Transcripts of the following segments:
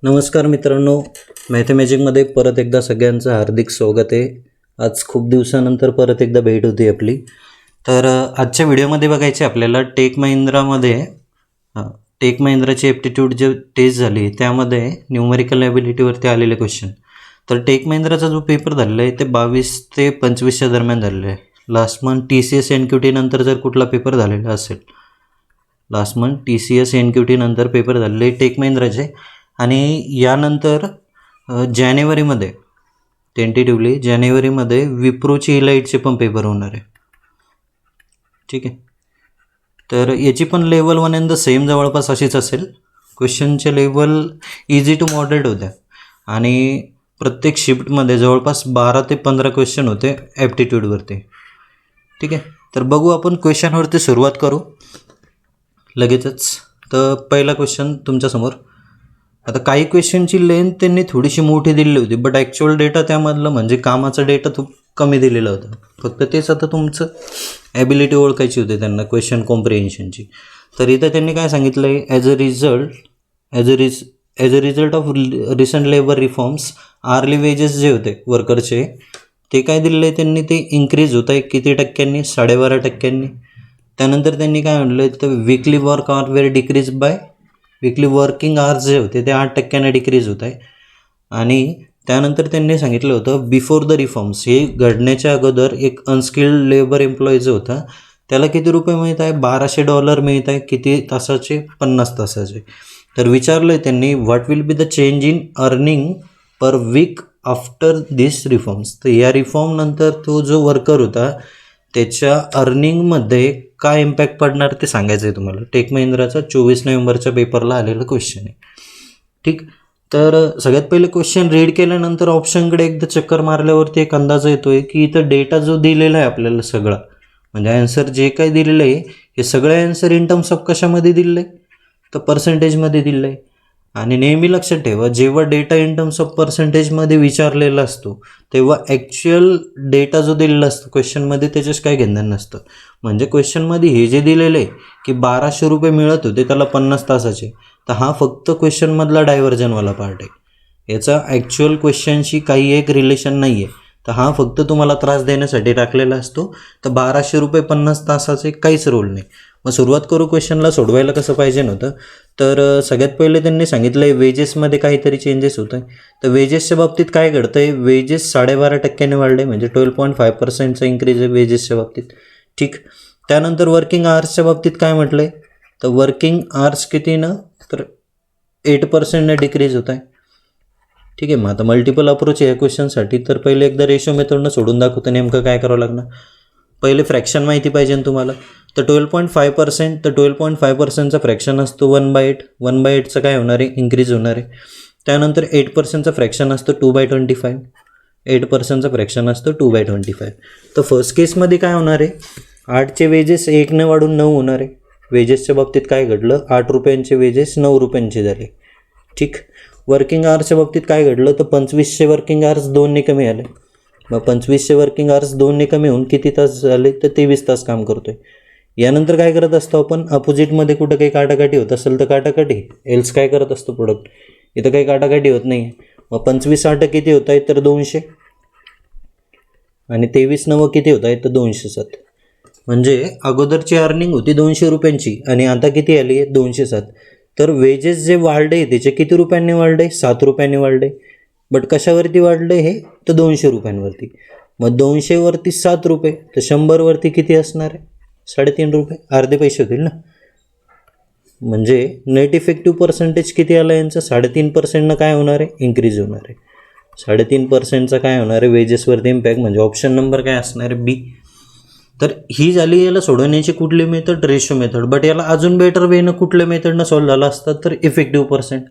नमस्कार मित्रांनो, मॅथमॅजिकमध्ये परत एकदा सगळ्यांचं हार्दिक स्वागत आहे. आज खूप दिवसानंतर परत एकदा भेट होती आपली. तर आजच्या व्हिडिओमध्ये बघायचे आपल्याला टेक महिंद्राची ॲप्टिट्यूड जे टेस्ट झाली त्यामध्ये न्यूमेरिकल ॲबिलिटीवरती आलेले क्वेश्चन. तर टेक महिंद्राचा जो पेपर झालेला आहे ते 22 ते 25च्या दरम्यान झालेला आहे. लास्ट मंथ TCS NQT नंतर जर कुठला पेपर झालेला असेल, लास्ट मंथ TCS NQT नंतर पेपर झालेले टेक महिंद्राचे. आणि यानंतर जानेवारीमध्ये टेंटेटिव्हली जानेवारीमध्ये विप्रोची इलाइटचे पण पेपर होणार आहे. ठीक आहे, तर याची पण लेवल 1 अँड द सेम जवळपास अशीच असेल. क्वेश्चनचे लेवल इझी टू मॉडरेट होत्या आणि प्रत्येक शिफ्टमध्ये जवळपास 12 ते 15 क्वेश्चन होते ॲप्टिट्यूडवरती. ठीक आहे, तर बघू आपण क्वेश्चनवरती सुरुवात करू लगेचच. तर पहिला क्वेश्चन तुमच्यासमोर. आता काही क्वेश्चनची लेंथ त्यांनी थोडीशी मोठी दिलेली होती, बट ॲक्च्युअल डेटा त्यामधलं म्हणजे कामाचा डेटा खूप कमी दिलेला होता. फक्त तेच आता तुमचं ॲबिलिटी ओळखायची होती त्यांना क्वेश्चन कॉम्प्रिहेन्शनची. तर इथं त्यांनी काय सांगितलं आहे, as a result of recent labour reforms early wages जे होते वर्करचे ते काय दिलेलं आहे त्यांनी, ते इन्क्रीज होत आहे किती टक्क्यांनी, 12.5%. त्यानंतर त्यांनी काय म्हटलं तर weekly work weekly working hours जे होते ते 8% डिक्रीज होत आहे. आणि त्यानंतर त्यांनी सांगितलं होतं बिफोर द रिफॉर्म्स, हे घडण्याच्या अगोदर एक अनस्किल्ड लेबर एम्प्लॉई जो होता त्याला किती रुपये मिळत आहे, $1200 मिळत आहे. किती तासाचे, 50 तासाचे. तर विचारलं आहे त्यांनी what will be the change in earning per weak after this reforms. तर या रिफॉर्मनंतर तो जो वर्कर होता त्याच्या अर्निंगमध्ये काय इम्पॅक्ट पडणार ते सांगायचं आहे तुम्हाला. टेक महिंद्राचा 24 नोव्हेंबरच्या पेपरला आलेलं क्वेश्चन आहे. ठीक, तर सगळ्यात पहिले क्वेश्चन रीड केल्यानंतर ऑप्शनकडे एकदा चक्कर मारल्यावरती एक अंदाज येतो आहे की इथं डेटा जो दिलेला आहे आपल्याला सगळा, म्हणजे ॲन्सर जे काही दिलेलं आहे हे सगळं ॲन्सर इन टर्म्स ऑफ कशामध्ये दिलं आहे, तर पर्सेंटेजमध्ये दिलं आहे. आणि नेहमी लक्षात ठेवा, जेव्हा डेटा इन टर्म्स ऑफ पर्सेंटेजमध्ये विचारलेला असतो तेव्हा ॲक्च्युअल डेटा जो दिलेला असतो क्वेश्चनमध्ये त्याच्याच काय घेणं नसतं. म्हणजे क्वेश्चनमध्ये हे जे दिलेलं आहे की $1200 मिळत होते त्याला 50 तासाचे, तर हा फक्त क्वेश्चनमधला डायव्हर्जनवाला पार्ट आहे. याचा ॲक्च्युअल क्वेश्चनशी काही एक रिलेशन नाही आहे. तर हा फक्त तुम्हाला त्रास देण्यासाठी टाकलेला असतो. तर $1200 50 तासाचे काहीच रोल नाही. मग सुरुवात करू क्वेश्चनला सोडवायला कसं पाहिजे नव्हतं. तर सगळ्यात पहिले त्यांनी सांगितलं आहे वेजेसमध्ये काहीतरी चेंजेस होत आहे. तर वेजेसच्या बाबतीत काय घडतं आहे, वेजेस 12.5% वाढले, म्हणजे 12.5%चा इन्क्रीज आहे वेजेसच्या बाबतीत. ठीक, त्यानंतर वर्किंग आवर्सच्या बाबतीत काय म्हटलं आहे, तर वर्किंग आवर्स किती ना, तर 8% डिक्रीज होत आहे. ठीक आहे, मग आता मल्टिपल अप्रोच आहे या क्वेश्चनसाठी. तर पहिले एकदा रेशो मेथडनं सोडून दाखवतं नेमकं काय करावं लागणार. पहिले फ्रॅक्शन माहिती पाहिजे ना तुम्हाला. तर 12.5%, तर 12.5%चा फ्रॅक्शन असतो 1/8. 1/8चं काय होणार आहे, इन्क्रीज होणार आहे. त्यानंतर 8%चा फ्रॅक्शन असतो 2/25. 8%चा फ्रॅक्शन असतो 2/25. तर फर्स्ट केसमध्ये काय होणार आहे, 8चे वेजेस 1ने वाढून 9 होणार आहे. वेजेसच्या बाबतीत काय घडलं, ₹8चे वेजेस ₹9 झाले. ठीक, वर्किंग आवर्सच्या बाबतीत काय घडलं, तर 2500 वर्किंग आवर्स 2ने कमी आले. मग 2500 वर्किंग आवर्स 2ने कमी होऊन किती तास झाले, तर 23 तास काम करतोय. यानंतर काय करत असतो आपण, अपोजिटमध्ये कुठं काही काटाकाटी होत असेल तर काटाकाटी, एल्स काय करत असतो प्रोडक्ट. इथं काही काटाकाटी होत नाही. मग 25 8 किती होत आहे, तर 200. आणि 23 9 किती होत आहे, तर 207. म्हणजे अगोदरची अर्निंग होती ₹200 आणि आता किती आली आहे, 207. तर वेजेस जे वाढले त्याचे किती रुपयांनी वाढले, ₹7 वाढले. बट कशावरती वाढले हे, तर ₹200. मग 200 वरती ₹7, तर 100 वरती किती असणार आहे, ₹3.5. अर्धे पैसे होतील ना. म्हणजे नेट इफेक्टिव्ह पर्सेंटेज किती आला यांचा, 3.5%नं काय होणार आहे, इन्क्रीज होणार आहे. 3.5%चा काय होणार आहे वेजेसवरती इम्पॅक्ट, म्हणजे ऑप्शन नंबर काय असणार आहे, बी. तर ही झाली याला सोडवण्याची कुठली मेथड, रेशो मेथड. बट याला अजून बेटर वेनं कुठल्या मेथडनं सॉल्व्ह झाला असतात, तर इफेक्टिव्ह पर्सेंट.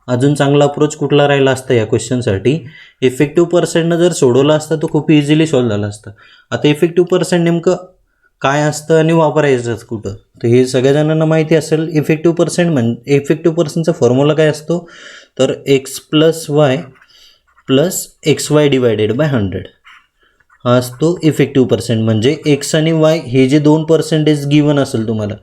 अजून चांगला अप्रोच कुठला राहिला असता या क्वेश्चनसाठी, इफेक्टिव्ह पर्सेंटनं जर सोडवला असता तर खूप इझिली सॉल्व्ह झाला असतं. आता इफेक्टिव्ह पर्सेंट नेमकं काय असतं आणि वापरायचं कुठं, तर हे सगळ्या जणांना माहिती असेल. इफेक्टिव्ह पर्सेंटचा फॉर्म्युला काय असतो, तर x + y + xy / 100. हा असतो इफेक्टिव्ह पर्सेंट. म्हणजे एक्स आणि वाय हे जे 2% गिवन असेल तुम्हाला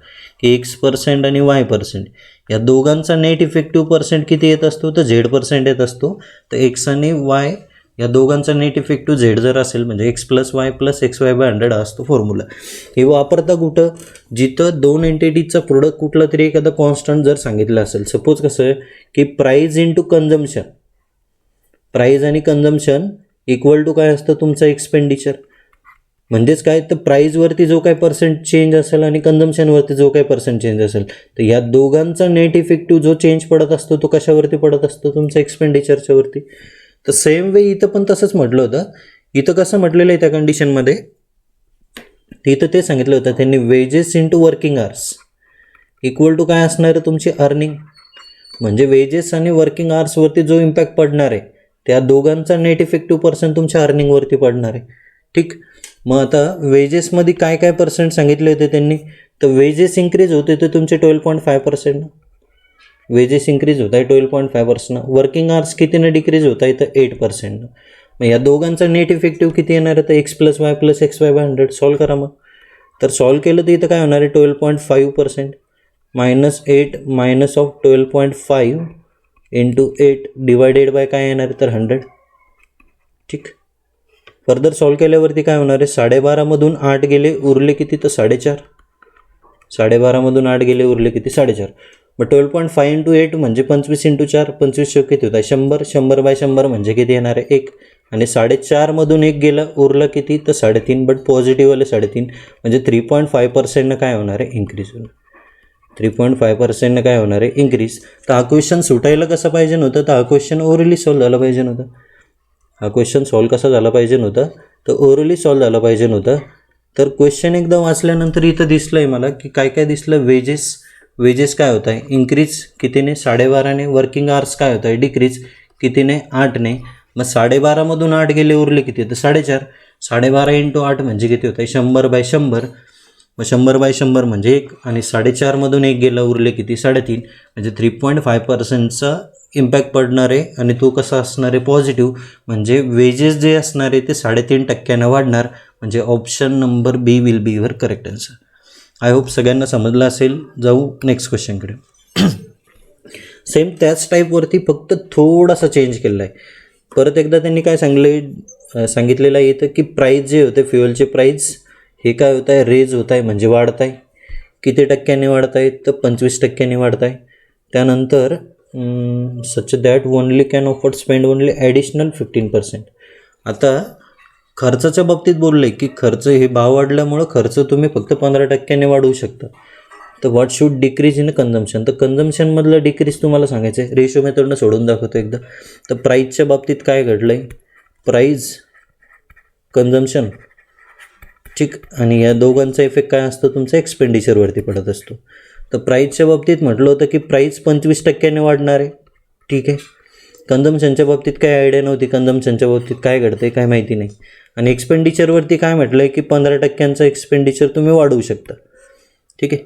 की x% आणि y%, या दोघांचा नेट इफेक्टिव्ह पर्सेंट किती येत असतो तर Z% येत असतो. तर एक्स आणि वाय या दोघांचा नेट इफेक्टिव्ह झेड जर असेल म्हणजे x plus Y plus XY/100 हा असतो फॉर्म्युला. हे वापरता कुठं, जिथं दोन एंटिटीजचा प्रोडक्ट कुठला तरी एखादा कॉन्स्टंट जर सांगितलं असेल. सपोज कसं आहे की प्राईज इंटू कन्झम्पशन, प्राईज आणि कन्झम्पशन इक्वल टू काय असतं तुमचं एक्सपेंडिचर. म्हणजेच काय तर प्राईजवरती जो काय पर्सेंट चेंज असेल आणि कन्झम्पशनवरती जो काय पर्सेंट चेंज असेल, तर या दोघांचा नेट इफेक्टिव्ह जो चेंज पडत असतो तो कशावरती पडत असतो तुमचा एक्सपेंडिचरच्या वरती. तर सेम वे इथं पण तसंच म्हटलं होतं. इथं कसं म्हटलेलं आहे त्या कंडिशनमध्ये, इथं ते सांगितलं होतं त्यांनी wages into working hours equal to काय असणार आहे तुमची अर्निंग. म्हणजे वेजेस आणि वर्किंग आवर्सवरती जो इम्पॅक्ट पडणार आहे त्या दोघांचा नेट इफेक्टिव्ह पर्सेंट तुमच्या अर्निंगवरती पडणार आहे. ठीक, मग आता वेजेसमध्ये काय काय पर्सेंट सांगितले होते त्यांनी, तर वेजेस इन्क्रीज होते तर तुमचे 12.5%, वेजेस इन्क्रीज होत आहे 12.5%. वर्किंग आवर्स कितीने डिक्रीज होत आहे तर 8%. मग या दोघांचा नेट इफेक्टिव्ह किती येणार आहे तर x plus Y plus XY/100. Solve करा मग. तर सॉल्व केलं तर इथं काय होणार आहे 12.5% -8 minus of 12.5 into 8 divided by काय येणार आहे तर 100. ठीक, फर्दर सॉल्व केल्यावरती काय होणार आहे 12.5मधून 8 गेले उरले किती तर 4.5. 12.5मधून 8 गेले उरले किती 4.5. मग 12.5 इंटू 8 म्हणजे 25 इंटू 4, 25 किती होत आहे 100. 100/100 म्हणजे किती येणार आहे 1. आणि 4.5मधून 1 गेला उरला किती तर 3.5, बट पॉझिटिव्ह आले 3.5 म्हणजे 3.5%नं काय होणार आहे इन्क्रीज होणार. 3.5%नं काय होणार आहे इन्क्रीज. तर हा क्वेश्चन सुटायला कसं पाहिजे नव्हतं, तर हा क्वेश्चन ओरली सॉल्व झाला पाहिजे नव्हता. हा क्वेश्चन सॉल्व कसा झाला पाहिजे नव्हता तर ओरली सॉल्व झाला पाहिजे नव्हता. तर क्वेश्चन एकदा वाचल्यानंतर इथं दिसलं आहे मला की काय काय दिसलं. वेजेस काय होत आहे इन्क्रीज कितीने 12.5ने. वर्किंग आवर्स काय होत आहे डिक्रीज कितीने 8ने. मग 12.5मधून 8 गेले उरले किती तर 4.5. 12.5 इंटू 8 म्हणजे किती होत आहे 100/100. मग 100/100 म्हणजे 1 आणि 4.5मधून 1 गेला उरले किती 3.5 म्हणजे 3.5%चा इम्पॅक्ट पडणार आहे. आणि तो कसा असणार आहे पॉझिटिव्ह. म्हणजे वेजेस जे असणार आहे ते 3.5% वाढणार. म्हणजे option number B will be your correct answer. I hope सगळ्यांना समजलं असेल. जाऊ नेक्स्ट क्वेश्चनकडे. सेम त्याच टाईपवरती फक्त थोडासा चेंज केलेला आहे. परत एकदा त्यांनी काय सांगितलेलं आहे इथं की प्राईज जे होते फ्युएलचे प्राईज हे काय होत आहे रेज होत आहे म्हणजे वाढत आहे. किती टक्क्यांनी वाढत आहे तर 25% वाढत आहे. त्यानंतर such that only can offered spend only additional 15%. आता खर्चाच्या बाबतीत बोलले की खर्च हे भाव वाढल्यामुळं खर्च तुम्ही फक्त 15%ने वाढवू शकता. तर what should decrease in consumption, तर कन्झम्पशनमधलं डिक्रीज तुम्हाला सांगायचं आहे. रेशो मेथडनं सोडून दाखवतो एकदा. तर प्राईजच्या बाबतीत काय घडलं आहे प्राईज कन्झम्पशन. ठीक, आणि या दोघांचा इफेक्ट काय असतो तुमचा एक्सपेंडिचरवरती पडत असतो. तर प्राईजच्या बाबतीत म्हटलं होतं की प्राईज 25%ने वाढणार आहे. ठीक आहे, कन्झम्पशनच्या बाबतीत काय आयडिया नव्हती, कन्झम्पशनच्या बाबतीत काय घडतं आहे काय माहिती नाही. आणि एक्सपेंडिचरवरती काय म्हटलं आहे की 15%चं एक्सपेंडिचर तुम्ही वाढवू शकता. ठीक आहे,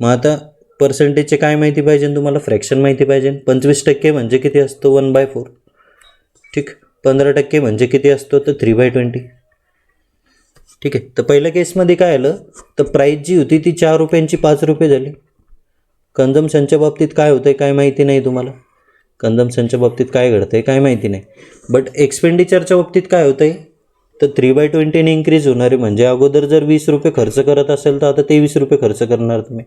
मग आता पर्सेंटेजचे काय माहिती पाहिजे तुम्हाला, फ्रॅक्शन माहिती पाहिजे. 25% म्हणजे किती असतो 1/4. ठीक, 15% म्हणजे किती असतो तर 3/20. ठीक आहे, तर पहिल्या केसमध्ये काय आलं तर प्राईस जी होती ती 4 रुपयांची 5 रुपये झाली. कन्झम्पशनच्या बाबतीत काय होतं आहे काय माहिती नाही तुम्हाला, कन्झम्पशनच्या बाबतीत काय घडतं आहे काय माहिती नाही. बट एक्सपेंडिचरच्या बाबतीत काय होतं आहे तर 3/20ने इन्क्रीज होणार आहे. म्हणजे अगोदर जर 20 रुपये खर्च करत असेल तर आता 23 रुपये खर्च करणार तुम्ही.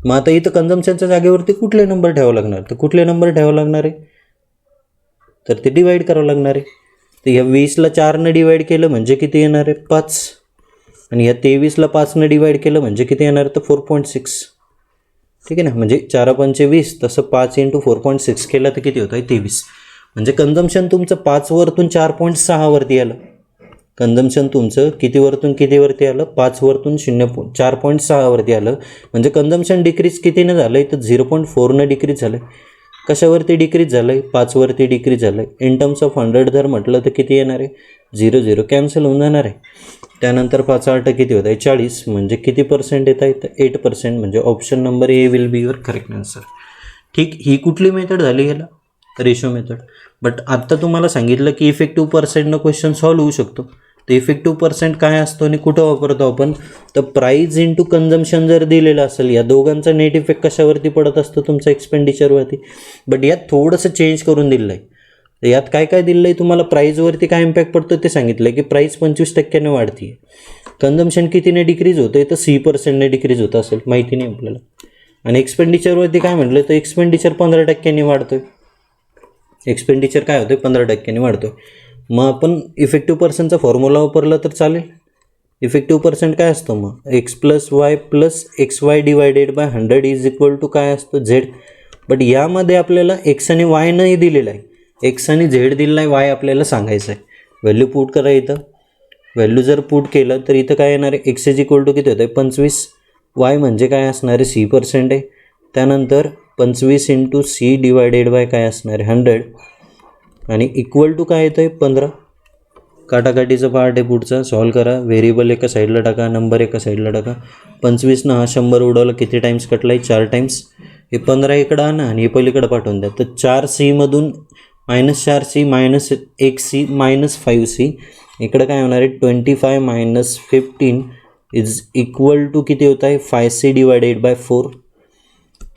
मग आता इथं कन्झम्पशनच्या जागेवरती कुठले नंबर ठेवावं लागणार, तर कुठले नंबर ठेवावं लागणार आहे तर ते डिवाईड करावं लागणार आहे. तर ह्या 20ला 4ने डिवाईड केलं म्हणजे किती येणार आहे 5. आणि ह्या 23ला 5ने डिवाईड केलं म्हणजे किती येणार तर 4.6. ठीक आहे ना, म्हणजे 4×5 = 20, तसं 5 × 4.6 केलं तर किती होतं आहे 23. म्हणजे कन्झम्पशन तुमचं 5 वरतून 4.6 वरती आलं. कन्झम्पशन तुमचं किती वरतून किती वरती आलं 5 वरतून 4.6 वरती आलं. म्हणजे कन्झम्पशन डिक्रीज कितीनं झालं आहे तर 0.4ने डिक्रीज झालं आहे. कशावरती डिक्रीज झालं आहे 5 वरती डिक्रीज झालं आहे. इन टर्म्स ऑफ 100 जर म्हटलं तर किती येणार आहे 0 कॅन्सल होऊन जाणार आहे. त्यानंतर 5×8 किती होत आहे 40. म्हणजे किती पर्सेंट येत आहे तर 8%. म्हणजे option number A will be your correct answer. ठीक, ही कुठली मेथड झाली याला रेशो मेथड. बट आत्ता तुम्हाला सांगितलं की इफेक्टिव्ह पर्सेंटनं क्वेश्चन सॉल्व्ह होऊ शकतो. तर इफेक्टिव्ह पर्सेंट काय असतो आणि कुठं वापरतो आपण, तर प्राईज इंटू कन्झम्पशन जर दिलेलं असेल, या दोघांचा नेट इफेक्ट कशावरती पडत असतो, तुमचा एक्सपेंडिचरवरती. बट यात थोडंसं चेंज करून दिलं आहे. तर यात काय काय दिलं आहे तुम्हाला, प्राईजवरती काय इम्पॅक्ट पडतो ते सांगितलं आहे की प्राईस 25% वाढती आहे, कन्झम्पशन कितीने डिक्रीज होतं आहे, तर 6% डिक्रीज होतं असेल, माहिती नाही आपल्याला. आणि एक्सपेंडिचरवरती काय म्हटलं, तर एक्सपेंडिचर 15% वाढतो आहे. एक्सपेंडिचर काय होतं, 15% वाढतो आहे. मग आपण इफेक्टिव्ह पर्सेंटचा फॉर्म्युला वापरला तर चालेल. इफेक्टिव्ह पर्सेंट काय असतो, मग X plus Y plus X Y divided by 100 is equal to काय असतो, झेड. बट यामध्ये आपल्याला एक्स आणि वाय नाही दिलेला आहे, एक्स आणि झेड दिलेला आहे, वाय आपल्याला सांगायचं आहे. व्हॅल्यू पुट करा इथं. व्हॅल्यू जर पुट केलं तर इथं काय येणार आहे, एक्स इज इक्वल टू किती होतं आहे 25, वाय म्हणजे काय असणार आहे C% आहे. त्यानंतर 25 इंटू सी डिवायडेड बाय काय असणार आहे 100 आणि इक्वल टू काय येतं आहे 15. काटाकाटीचं पार्ट आहे पुढचा, सॉल्व करा. व्हेरिएबल एका साईडला टाका, नंबर एका साईडला टाका. 25 हा 100 उडवलं, किती टाईम्स कटला आहे 4 टाईम्स. हे 15 इकडं आणा आणि हे पलीकडं पाठवून द्या. तर 4C -4C -1C -5C इकडं काय होणार आहे 25 - 15 इज इक्वल टू किती होत आहे 5C डिवायडेड बाय 4.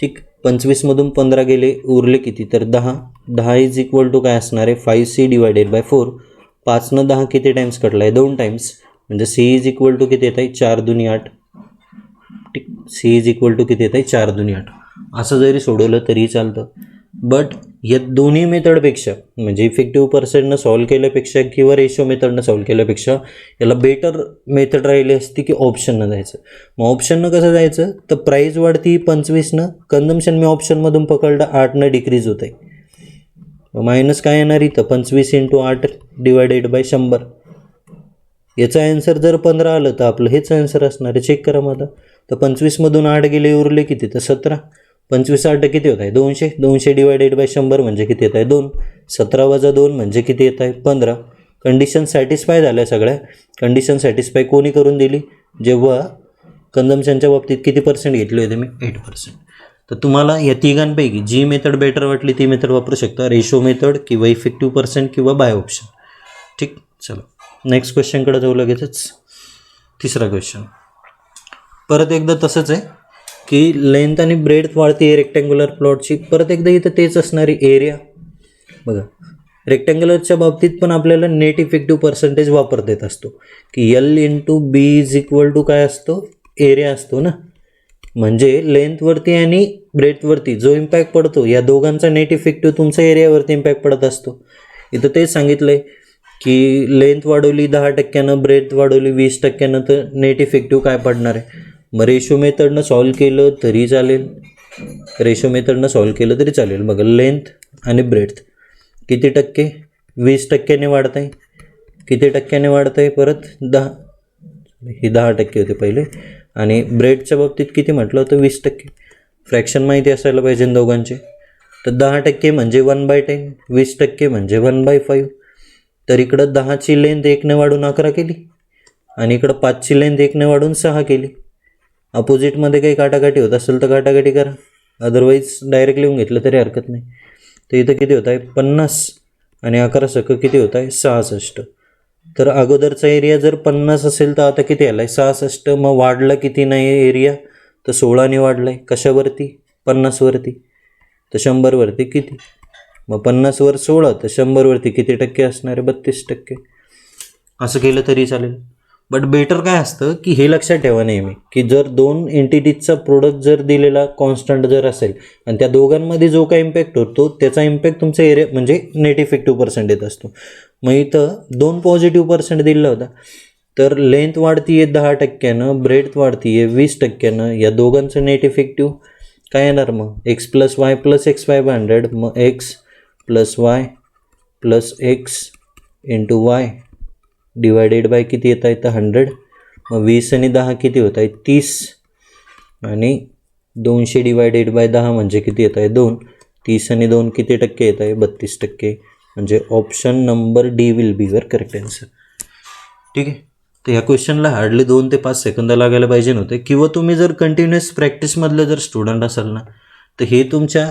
ठीक, 25 15 गेले, उरले किती, तर 10 इज इक्वल टू काय असणार आहे 5C डिवायडेड बाय 4. 5 10 किती टाईम्स कटला आहे 2 टाईम्स, म्हणजे C इज इक्वल टू किती येत आहे 4 2 8. ठीक, C इज इक्वल टू किती येत आहे 4 2 8. असं जरी सोडवलं तरी चालतं. बट या दोन्ही मेथडपेक्षा, म्हणजे इफेक्टिव्ह पर्सेंटनं सॉल्व केल्यापेक्षा किंवा रेशो मेथडनं सॉल्व केल्यापेक्षा याला बेटर मेथड राहिली असती की ऑप्शननं जायचं. मग ऑप्शननं कसं जायचं, तर प्राईज वाढती 25, कन्झम्पशन मी ऑप्शनमधून पकडलं 8 डिक्रीज होत आहे. मायनस काय येणार इथं 25 इंटू 8 डिवायडेड बाय 100. याचा ॲन्सर जर 15 आलं तर आपलं हेच ॲन्सर असणार आहे. चेक करा मग. तर 25 8 गेले, उरले किती, तर 17. 25 8 किती होत आहे 200. 200 डिवायडेड बाय 100 म्हणजे किती येत आहे 2. 17 वजा 2 म्हणजे किती येत आहे 15. कंडिशन सॅटिस्फाय झाल्या सगळ्या. कंडिशन सॅटिस्फाय कोणी करून दिली, जेव्हा कन्झम्पशनच्या बाबतीत किती पर्सेंट घेतले होते मी 8%. तर तुम्हाला या तिघांपैकी जी मेथड बेटर वाटली ती मेथड वापरू शकता, रेशो मेथड किंवा इफेक्टिव्ह पर्सेंट किंवा बाय ऑप्शन. ठीक, चलो नेक्स्ट क्वेश्चनकडे जाऊ लगेचच. तिसरा क्वेश्चन परत एकदा तसंच आहे की लेंथ आणि ब्रेड्थ वाढती आहे रेक्टँग्युलर प्लॉटची. परत एकदा इथं तेच असणारी एरिया. बघा, रेक्टँग्युलरच्या बाबतीत पण आपल्याला नेट इफेक्टिव्ह पर्सेंटेज वापरता येत असतो की L into B is equal to काय असतो, एरिया असतो ना. म्हणजे लेंथवरती आणि ब्रेथवरती जो इम्पॅक्ट पडतो या दोघांचा नेट इफेक्टिव्ह तुमच्या एरियावरती इम्पॅक्ट पडत असतो. इथं तेच सांगितलं आहे की लेंथ वाढवली 10%, ब्रेथ वाढवली 20%, तर नेट इफेक्टिव्ह काय पडणार आहे. मग रेशो मेथडनं सॉल्व केलं तरी चालेल, रेशो मेथडनं सॉल्व केलं तरी चालेल. बघा, लेंथ आणि ब्रेथ किती टक्के 20%ने वाढत आहे, किती टक्क्याने वाढत आहे परत 10, ही 10% होते पहिले. आणि ब्रेडच्या बाबतीत किती म्हटलं होतं 20%. फ्रॅक्शन माहिती असायला पाहिजे दोघांचे. तर 10% म्हणजे 1/10, 20% म्हणजे 1/5. तर इकडं 10ची लेंथ 1ने वाढून 11 केली आणि इकडं 5ची लेंथ 1ने वाढून 6 केली. अपोजिटमध्ये काही काटाकाटी होत असेल तर काटाकाटी करा, अदरवाईज डायरेक्ट लिहून घेतलं तरी हरकत नाही. तर इथं किती होत आहे 50 आणि 11 सक किती होत आहे 66. तर अगोदरचा एरिया जर 50 असेल तर आता किती आला आहे 66. मग वाढला किती नाही एरिया, तर 16ने वाढला आहे. कशावरती 50वरती, तर 100वरती किती, मग 50वर 16 तर 100वरती किती टक्के असणार आहे 32%. असं केलं तरी चालेल. बट बेटर काय असतं की हे लक्षात ठेवा नेहमी की जर दोन एंटिटीजचा प्रोडक्ट जर दिलेला कॉन्स्टंट जर असेल आणि त्या दोघांमध्ये जो काही इम्पॅक्ट होतो त्याचा इम्पॅक्ट तुमच्या एरिया म्हणजे नेट इफेक्टिव्ह पर्सेंट येत असतो. मग इथं 2 पॉझिटिव्ह पर्सेंट दिला होता, तर लेंथ वाढती आहे 10%, ब्रेथ वाढती आहे 20%. या दोघांचं नेट इफेक्टिव्ह काय येणार, मग X plus Y plus X y by 100. मग X plus Y plus x into Y divided bye किती येत आहे तर 100. मग 20 आणि 10 किती होत आहे 30 आणि 200 डिवायडेड बाय 10 म्हणजे किती येत आहे 2. 30 आणि 2 किती टक्के येत आहे 32%. म्हणजे option number D will be your correct answer. ठीक आहे. तर ह्या क्वेश्चनला हार्डली 2 ते 5 सेकंद लागायला पाहिजे नव्हते. किंवा तुम्ही जर कंटिन्युअस प्रॅक्टिसमधलं जर स्टुडंट असाल ना तर हे तुमच्या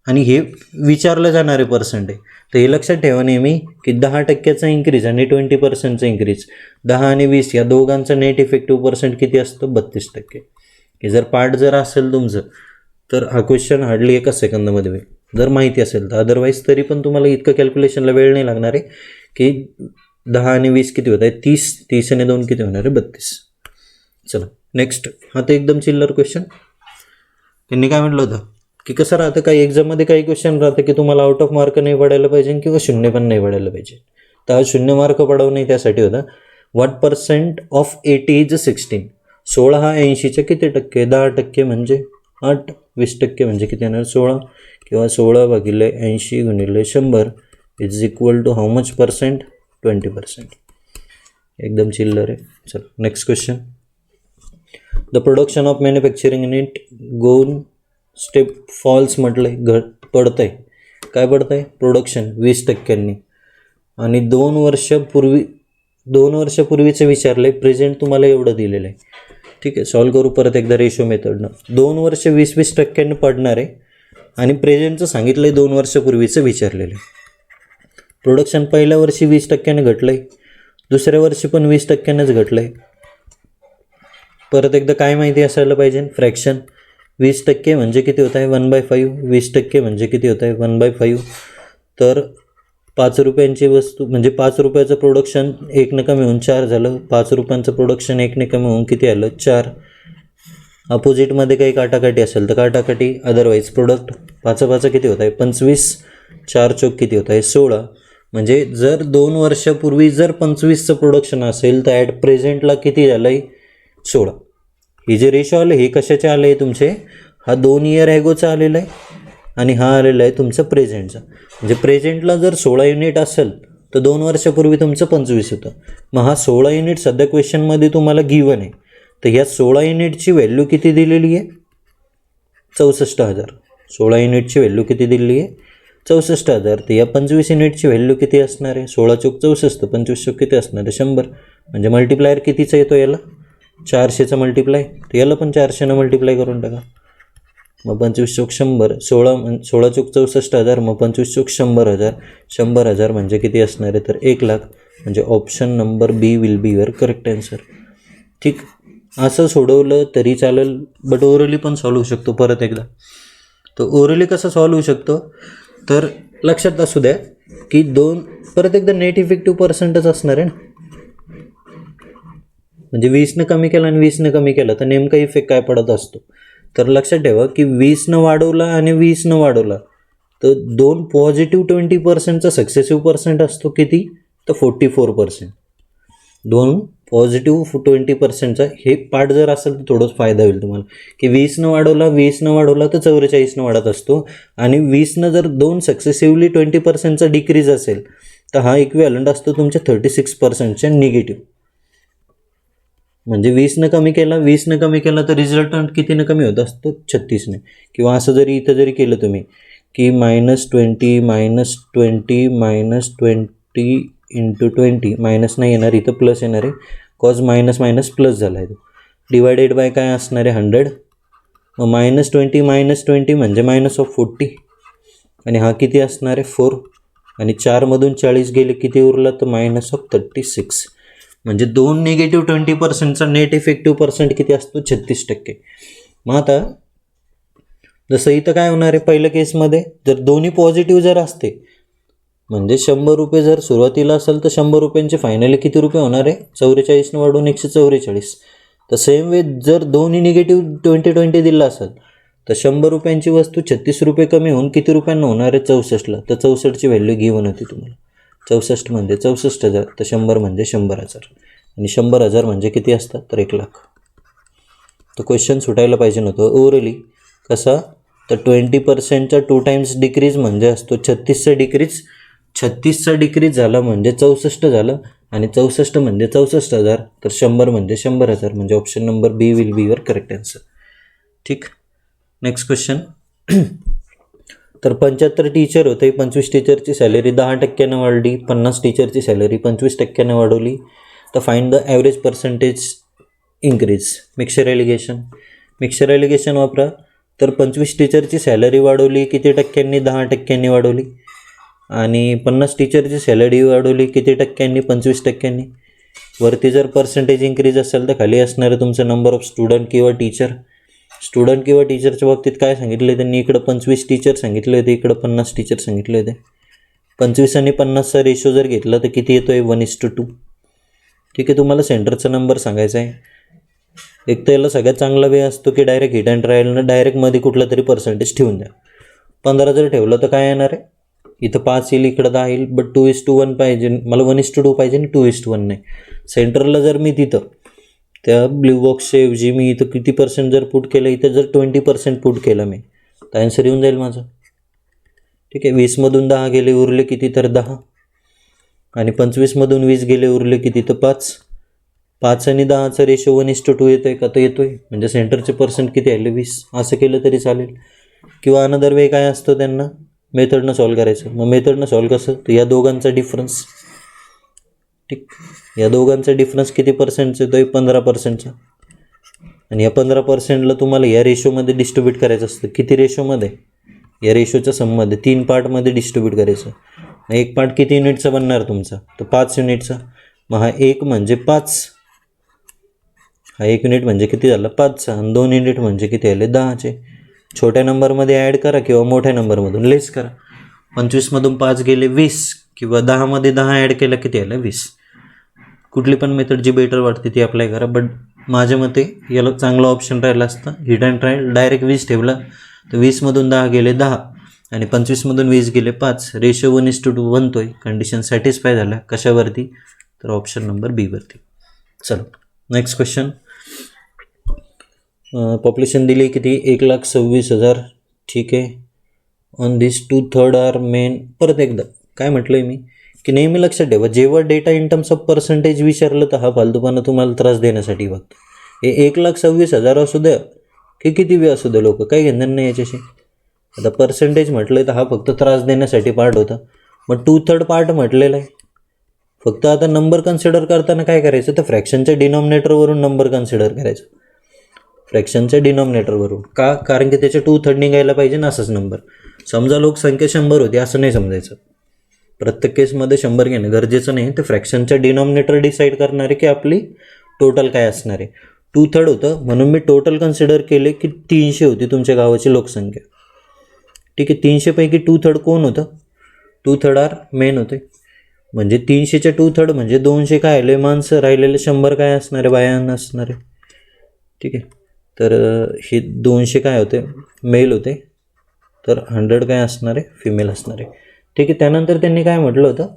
आणि हे विचारलं जाणारे पर्सेंट आहे. तर हे लक्षात ठेवा नेहमी की 10% इन्क्रीज आणि 20% इन्क्रीज, 10 आणि 20 या दोघांचं नेट इफेक्टिव्ह पर्सेंट किती असतं? 32%. हे जर पार्ट जर असेल तुमचं तर हा क्वेश्चन हार्डली 1 सेकंदामध्ये होईल जर माहिती असेल तर. अदरवाईज तरी पण तुम्हाला इतकं कॅल्क्युलेशनला वेळ नाही लागणार आहे. की 10 आणि 20 किती होत आहे? 30, 30 आणि 2 किती होणार आहे? 32. चला नेक्स्ट. हा तर एकदम चिल्लर क्वेश्चन. त्यांनी काय म्हटलं होतं की कसं राहतं, काही एक्झाममध्ये काही क्वेश्चन राहतं की तुम्हाला आउट ऑफ मार्क नाही पडायला पाहिजे किंवा शून्य पण नाही पडायला पाहिजे. तर हा 0 मार्क पडावं नाही त्यासाठी होता. What percent of 80 is 16? 16 हा 80च्या किती टक्के? 10% म्हणजे 8. 20% म्हणजे किती येणार? 16 किंवा 16/80 गुणिले 100 is equal to how much percent? 20%. एकदम चिल्लर आहे. चल next question. The production of manufacturing unit gone step falls म्हटलं आहे, पडतं आहे. काय पडतं आहे? प्रोडक्शन 20%. आणि 2 वर्षापूर्वीचं विचारलं आहे, प्रेझेंट तुम्हाला एवढं दिलेलं आहे. ठीक आहे, सॉल्व करू परत एकदा रेशो मेथडनं. 2 वर्ष 20% पडणार आहे आणि प्रेझेंटचं सांगितलं आहे 2 वर्षापूर्वीचं विचारलेलं आहे. प्रोडक्शन पहिल्या वर्षी 20% घटलं आहे, दुसऱ्या वर्षी पण 20%च घटलं आहे. परत एकदा काय माहिती असायला पाहिजे? फ्रॅक्शन. 20% म्हणजे किती होत आहे? 1/5. 20% म्हणजे किती होत आहे? 1/5. तर 5 रुपयांची वस्तू म्हणजे 5 रुपयाचं प्रोडक्शन 1 कमी होऊन 4 झालं. 5 रुपयांचं प्रोडक्शन 1 कमी होऊन किती आलं? 4. अपोजिटमध्ये काही काटाकाटी असेल तर काटाकाटी, अदरवाईज प्रोडक्ट. 5 किती होत आहे? 25. 4 चौक किती होत आहे? 16. म्हणजे जर 2 वर्षापूर्वी जर 25चं प्रोडक्शन असेल तर ॲट प्रेझेंटला किती झालं आहे? 16. हे जे रेशो आले हे कशाचे आले आहे तुमचे? हा 2 इयर ॲगोचा आलेला आहे आणि हा आलेला आहे तुमचं प्रेझेंटचा. म्हणजे प्रेझेंटला जर 16 युनिट असेल तर 2 वर्षापूर्वी तुमचं 25 होतं. मग हा 16 युनिट सध्या क्वेश्चनमध्ये तुम्हाला गिवन आहे. तर ह्या 16 युनिटची व्हॅल्यू किती दिलेली आहे? 64,000. 16 युनिटची व्हॅल्यू किती दिलेली आहे? 64,000. तर या 25 युनिटची व्हॅल्यू किती असणार आहे? 16 चौक 64, 25 चौक किती असणार आहे? 100. म्हणजे मल्टिप्लायर कितीचा येतो याला? 400चा मल्टिप्लाय. तर याला पण 400नं मल्टिप्लाय करून टाका. मग 25 चौक 100, 16 चौक 64,000, मग 25 चौक 100,000. 100,000 म्हणजे किती असणार आहे? तर 1,00,000. म्हणजे option number B will be your correct answer. ठीक. असं सोडवलं तरी चालेल, बट ओरली पण सॉल्व होऊ शकतो. परत एकदा तर ओरली कसं सॉल्व होऊ शकतो तर लक्षात असू द्या की परत एकदा नेट इफेक्टिव्ह पर्सेंटच असणार आहे ना. म्हणजे 20नं कमी केला आणि 20नं कमी केला तर नेमका इफेक्ट काय पडत असतो? तर लक्षात ठेवा की 20नं वाढवला आणि 20नं वाढवला तर 2 पॉझिटिव्ह 20%चा सक्सेसिव्ह पर्सेंट असतो किती? तर 44%. 2 पॉझिटिव्ह 20%चा हे पार्ट जर असेल तर थोडंच फायदा होईल तुम्हाला. की 20नं वाढवला तर 44नं वाढत असतो आणि 20नं जर 2 सक्सेसिव्हली 20%चा डिक्रीज असेल तर हा इक्विव्हॅलंट असतो तुमच्या 36%च्या निगेटिव्ह. म्हणजे 20नं कमी केला तर रिझल्टंट कितीनं कमी होत असतो? 36ने. किंवा असं जरी इथं जरी केलं तुम्ही की -20 इंटू 20 मायनस नाही येणार, इथं प्लस येणार आहे. कॉज मायनस मायनस प्लस झाला आहे. डिवायडेड बाय काय असणार आहे? 100. मग -20 म्हणजे -40 आणि हा किती असणार आहे? 4. आणि 4मधून 40 गेले किती उरला? तर -36. म्हणजे 2 निगेटिव्ह 20%चा नेट इफेक्टिव्ह पर्सेंट किती असतो? 36%. मग आता जसं इथं काय होणार आहे पहिल्या केसमध्ये, जर दोन्ही पॉझिटिव्ह जर असते म्हणजे 100 रुपये जर सुरुवातीला असेल तर 100 रुपयांचे फायनली किती रुपये होणार आहे? 44ने वाढून 144. तर सेम वे जर दोन्ही निगेटिव्ह 20 दिला असेल तर 100 रुपयांची वस्तू 36 रुपये कमी होऊन किती रुपयांना होणार आहे? 64ला. तर 64ची व्हॅल्यू गिवन होती तुम्हाला. 64 म्हणजे 64,000, तर 100 म्हणजे 100,000 आणि 100,000 म्हणजे किती असतात? तर 1,00,000. तर क्वेश्चन सुटायला पाहिजे नव्हतं. ओव्हरली कसा? तर 20%चा 2 टाइम्स डिक्रीज म्हणजे असतो 36चा डिक्रीज. 36चा डिक्रीज झाला म्हणजे 64 झालं आणि 64 म्हणजे 64,000. तर 100 म्हणजे 100,000. म्हणजे option number B will be your correct answer. ठीक. Next question. तर 75 टीचर होते, 25 टीचरची सॅलरी 10% वाढली, 50 टीचरची सॅलरी 25% वाढवली. तर find the average percentage increase. Mixture allegation वापरा. तर 25 टीचरची सॅलरी वाढवली किती टक्क्यांनी? 10% वाढवली. आणि 50 टीचरची सॅलरी वाढवली किती टक्क्यांनी? 25%. वरती जर पर्सेंटेज इन्क्रीज असेल तर खाली असणारं तुमचं नंबर ऑफ स्टुडंट किंवा टीचर. स्टुडंट किंवा टीचरच्या बाबतीत काय सांगितलं त्यांनी? इकडं 25 टीचर सांगितले होते, इकडं 50 टीचर सांगितले होते. 25 आणि 50चा रेशो जर घेतला तर किती येतो आहे? 1:2. ठीक आहे, तुम्हाला सेंटरचा नंबर सांगायचा आहे. एक तर याला सगळ्यात चांगला वे असतो की डायरेक्ट हिट अँड ट्रायलनं डायरेक्ट मध्ये कुठला तरी पर्सेंटेज ठेवून द्या. 15 जर ठेवलं तर काय येणार आहे? इथं 5 येईल, इकडं 10 येईल, बट 2:1 पाहिजे मला, 1:2 पाहिजे आणि 2:1 नाही. सेंटरला जर मी तिथं त्या ब्ल्यू बॉक्सच्या ऐवजी मी इथं किती पर्सेंट जर पुट केलं, इथं जर 20% पुट केलं मी, तर आन्सर येऊन जाईल माझं. ठीक आहे, 20मधून 10 गेले, उरले किती? तर 10. आणि 25मधून 20 गेले, उरले किती? तर 5. 5 आणि 10चा रेशो 1:2 येतो आहे का? तर येतो आहे. म्हणजे सेंटरचे पर्सेंट किती आले? 20. असं केलं तरी चालेल. किंवा अनदर वे काय असतं त्यांना? मेथडनं सॉल्व करायचं. मग मेथडनं सॉल्व कसं? तर या दोघांचा डिफरन्स. ठीक, या दोघांचा डिफरन्स किती पर्सेंटचा येतो आहे? 15%चा. आणि या 15%ला तुम्हाला या रेशोमध्ये डिस्ट्रीब्यूट करायचं असतं. किती रेशोमध्ये? या रेशोच्या सममध्ये 3 पार्टमध्ये डिस्ट्रीब्यूट करायचं. मग एक पार्ट किती युनिटचा बनणार तुमचा? तर 5 युनिटचा. मग हा 1 म्हणजे 5, हा 1 युनिट म्हणजे किती झाला? 5चा. आणि 2 युनिट म्हणजे किती आले? 10चे. छोट्या नंबरमध्ये ॲड करा किंवा मोठ्या नंबरमधून लेस करा. 25मधून 5 गेले 20, किंवा 10मध्ये 10 ॲड केला किती आलं? 20. कुठली पण मेथड जी बेटर वाटते ती अप्लाय करा. बट माझ्या मते याला चांगला ऑप्शन राहिला असता हिट अँड ट्रायल. डायरेक्ट 20 ठेवला तर 20मधून 10 गेले 10 आणि 25मधून 20 गेले 5. रेशो 1:2 बनतोय. कंडिशन सॅटिस्फाय झाल्या. कशावरती? तर ऑप्शन नंबर बी वरती. चलो नेक्स्ट क्वेश्चन. पॉप्युलेशन दिली किती? 1,26,000. ठीक आहे. On this 2/3 are men. परत एकदा काय म्हटलं आहे मी की नेहमी लक्षात ठेवा, जेव्हा data in terms of percentage विचारलं तर हा फालतूपणा तुम्हाला त्रास देण्यासाठी बघतो. हे 1,26,000 असू द्या की किती बी असू द्या, लोक काही घेणार नाही याच्याशी. आता पर्सेंटेज म्हटलं तर हा फक्त त्रास देण्यासाठी पार्ट होता. मग 2/3 पार्ट म्हटलेला आहे. फक्त आता नंबर कन्सिडर करताना काय करायचं? तर फ्रॅक्शनच्या डिनॉमिनेटरवरून नंबर कन्सिडर करायचं. फ्रॅक्शनच्या डिनॉमिनेटरवरून का? कारण की त्याच्या 2/3 निघायला पाहिजे ना असंच नंबर. समजा लोकसंख्या 100 होती असं नाही समजायचं. प्रत्येक केसमध्ये 100 घेणं गरजेचं नाही. ते फ्रॅक्शनच्या डिनॉमिनेटर डिसाईड करणार आहे की आपली टोटल काय असणार आहे. 2/3 होतं म्हणून मी टोटल कन्सिडर केले की 300 होती तुमच्या गावाची लोकसंख्या. ठीक आहे, 300पैकी 2/3 कोण होतं? 2/3 आर मेन होते. म्हणजे 300च्या 2/3 म्हणजे 200 काय आले? माणसं. राहिलेले 100 काय असणार आहे? बायान असणार आहे. ठीक आहे, तर हे 200 काय होते? मेल होते. तर 100 काय असणार आहे? फिमेल असणार आहे. ठीक आहे, त्यानंतर त्यांनी काय म्हटलं होतं?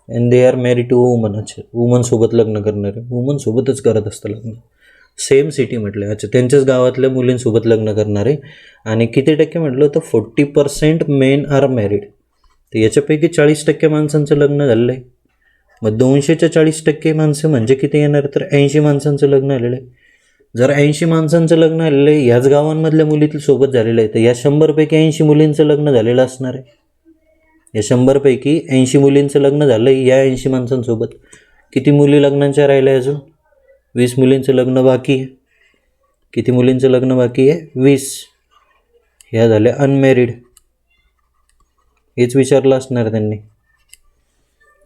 And they are married to woman. अच्छा, वुमनसोबत लग्न करणारे. वुमनसोबतच करत असतं लग्न. सेम सिटी म्हटलं. अच्छा, त्यांच्याच गावातल्या मुलींसोबत लग्न करणारे. आणि किती टक्के म्हटलं होतं? 40% मेन आर मॅरिड. तर याच्यापैकी 40% माणसांचं लग्न झालेलं आहे. मग 200च्या 40% माणसं म्हणजे किती येणार? तर 80 माणसांचं लग्न आलेलं आहे. जर 80 माणसांचं लग्न आलेलं आहे, ह्याच गावांमधल्या मुलीतील सोबत झालेलं आहे, तर या 100पैकी 80 मुलींचं लग्न झालेलं असणार आहे. या 100पैकी 80 मुलींचं लग्न झालं आहे या 80 माणसांसोबत. किती मुली लग्नांच्या राहिल्या अजून? 20 मुलींचं लग्न बाकी आहे. किती मुलींचं लग्न बाकी आहे? 20. ह्या झाल्या अनमॅरिड. हेच विचारलं असणार त्यांनी.